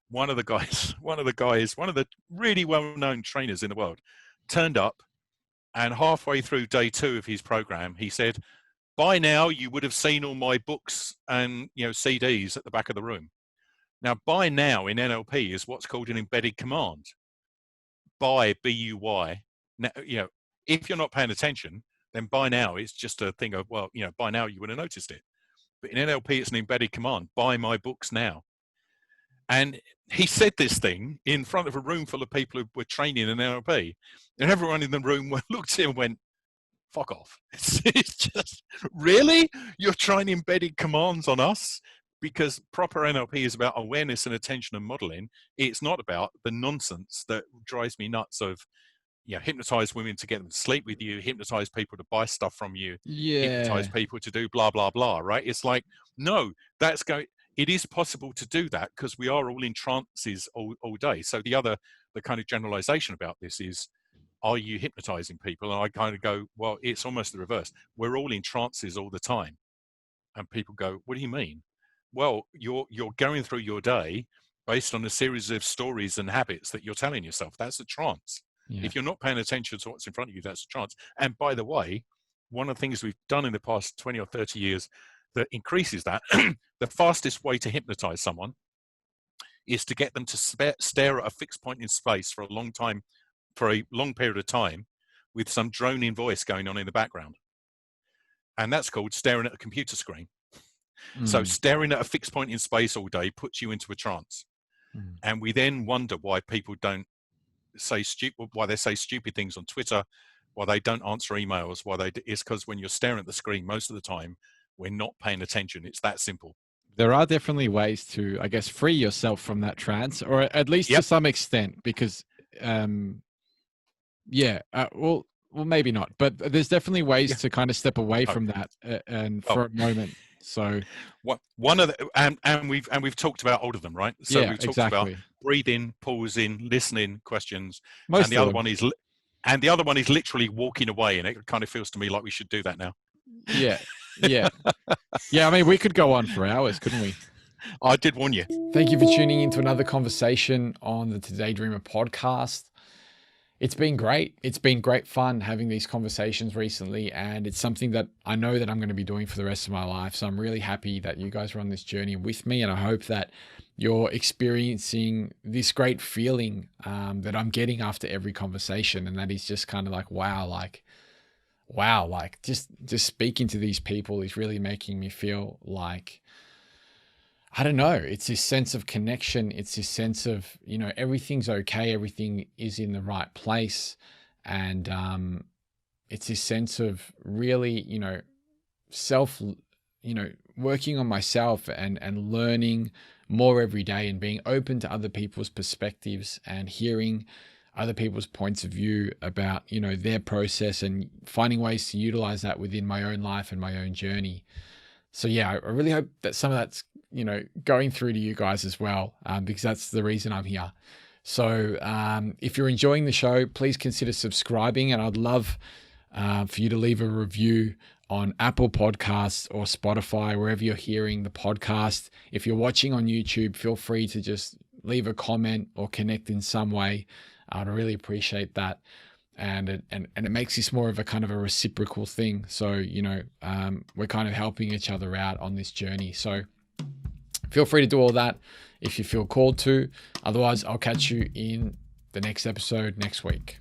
one of the really well-known trainers in the world turned up, and halfway through day 2 of his program, he said, by now you would have seen all my books and CDs at the back of the room. Now, by now in NLP is what's called an embedded command. By, B-U-Y. Now, if you're not paying attention, then by now it's just a thing of, well, by now you would have noticed it. But in NLP, it's an embedded command. Buy my books now. And he said this thing in front of a room full of people who were training in NLP, and everyone in the room looked at him and went, fuck off. It's just, really? You're trying embedded commands on us? Because proper NLP is about awareness and attention and modeling. It's not about the nonsense that drives me nuts of, hypnotize women to get them to sleep with you, hypnotize people to buy stuff from you, hypnotize people to do blah, blah, blah, right? It's like, no, it is possible to do that because we are all in trances all day. So the kind of generalization about this is, are you hypnotizing people? And I kind of go, well, it's almost the reverse. We're all in trances all the time. And people go, what do you mean? Well, you're going through your day based on a series of stories and habits that you're telling yourself. That's a trance. Yeah. If you're not paying attention to what's in front of you, that's a trance. And by the way, one of the things we've done in the past 20 or 30 years that increases that, the fastest way to hypnotize someone is to get them to stare at a fixed point in space for a long period of time with some droning voice going on in the background. And that's called staring at a computer screen. So staring at a fixed point in space all day puts you into a trance. And we then wonder why people don't why they say stupid things on Twitter, why they don't answer emails, it's because when you're staring at the screen most of the time, we're not paying attention. It's that simple. There are definitely ways to, I guess, free yourself from that trance, or at least to some extent, because, well, maybe not, but there's definitely ways to kind of step away from that and for a moment. So one of the, and we've talked about all of them, right? So we've talked about breathing, pausing, listening, questions, and the other one is literally walking away, and it kind of feels to me like we should do that now. Yeah. I mean, we could go on for hours, couldn't we? I did warn you. Thank you for tuning into another conversation on the Today Dreamer podcast. It's been great. It's been great fun having these conversations recently, and it's something that I know that I'm going to be doing for the rest of my life. So I'm really happy that you guys are on this journey with me, and I hope that you're experiencing this great feeling that I'm getting after every conversation, and that is just kind of like, wow, just speaking to these people is really making me feel like, I don't know, it's this sense of connection. It's this sense of, everything's okay. Everything is in the right place. And it's this sense of really, working on myself and learning more every day and being open to other people's perspectives and hearing other people's points of view about, their process and finding ways to utilize that within my own life and my own journey. So yeah, I really hope that some of that's, going through to you guys as well, because that's the reason I'm here. So if you're enjoying the show, please consider subscribing, and I'd love for you to leave a review on Apple Podcasts or Spotify, wherever you're hearing the podcast. If you're watching on YouTube, feel free to just leave a comment or connect in some way. I'd really appreciate that. And it makes this more of a kind of a reciprocal thing. So, we're kind of helping each other out on this journey. So feel free to do all that if you feel called to. Otherwise, I'll catch you in the next episode next week.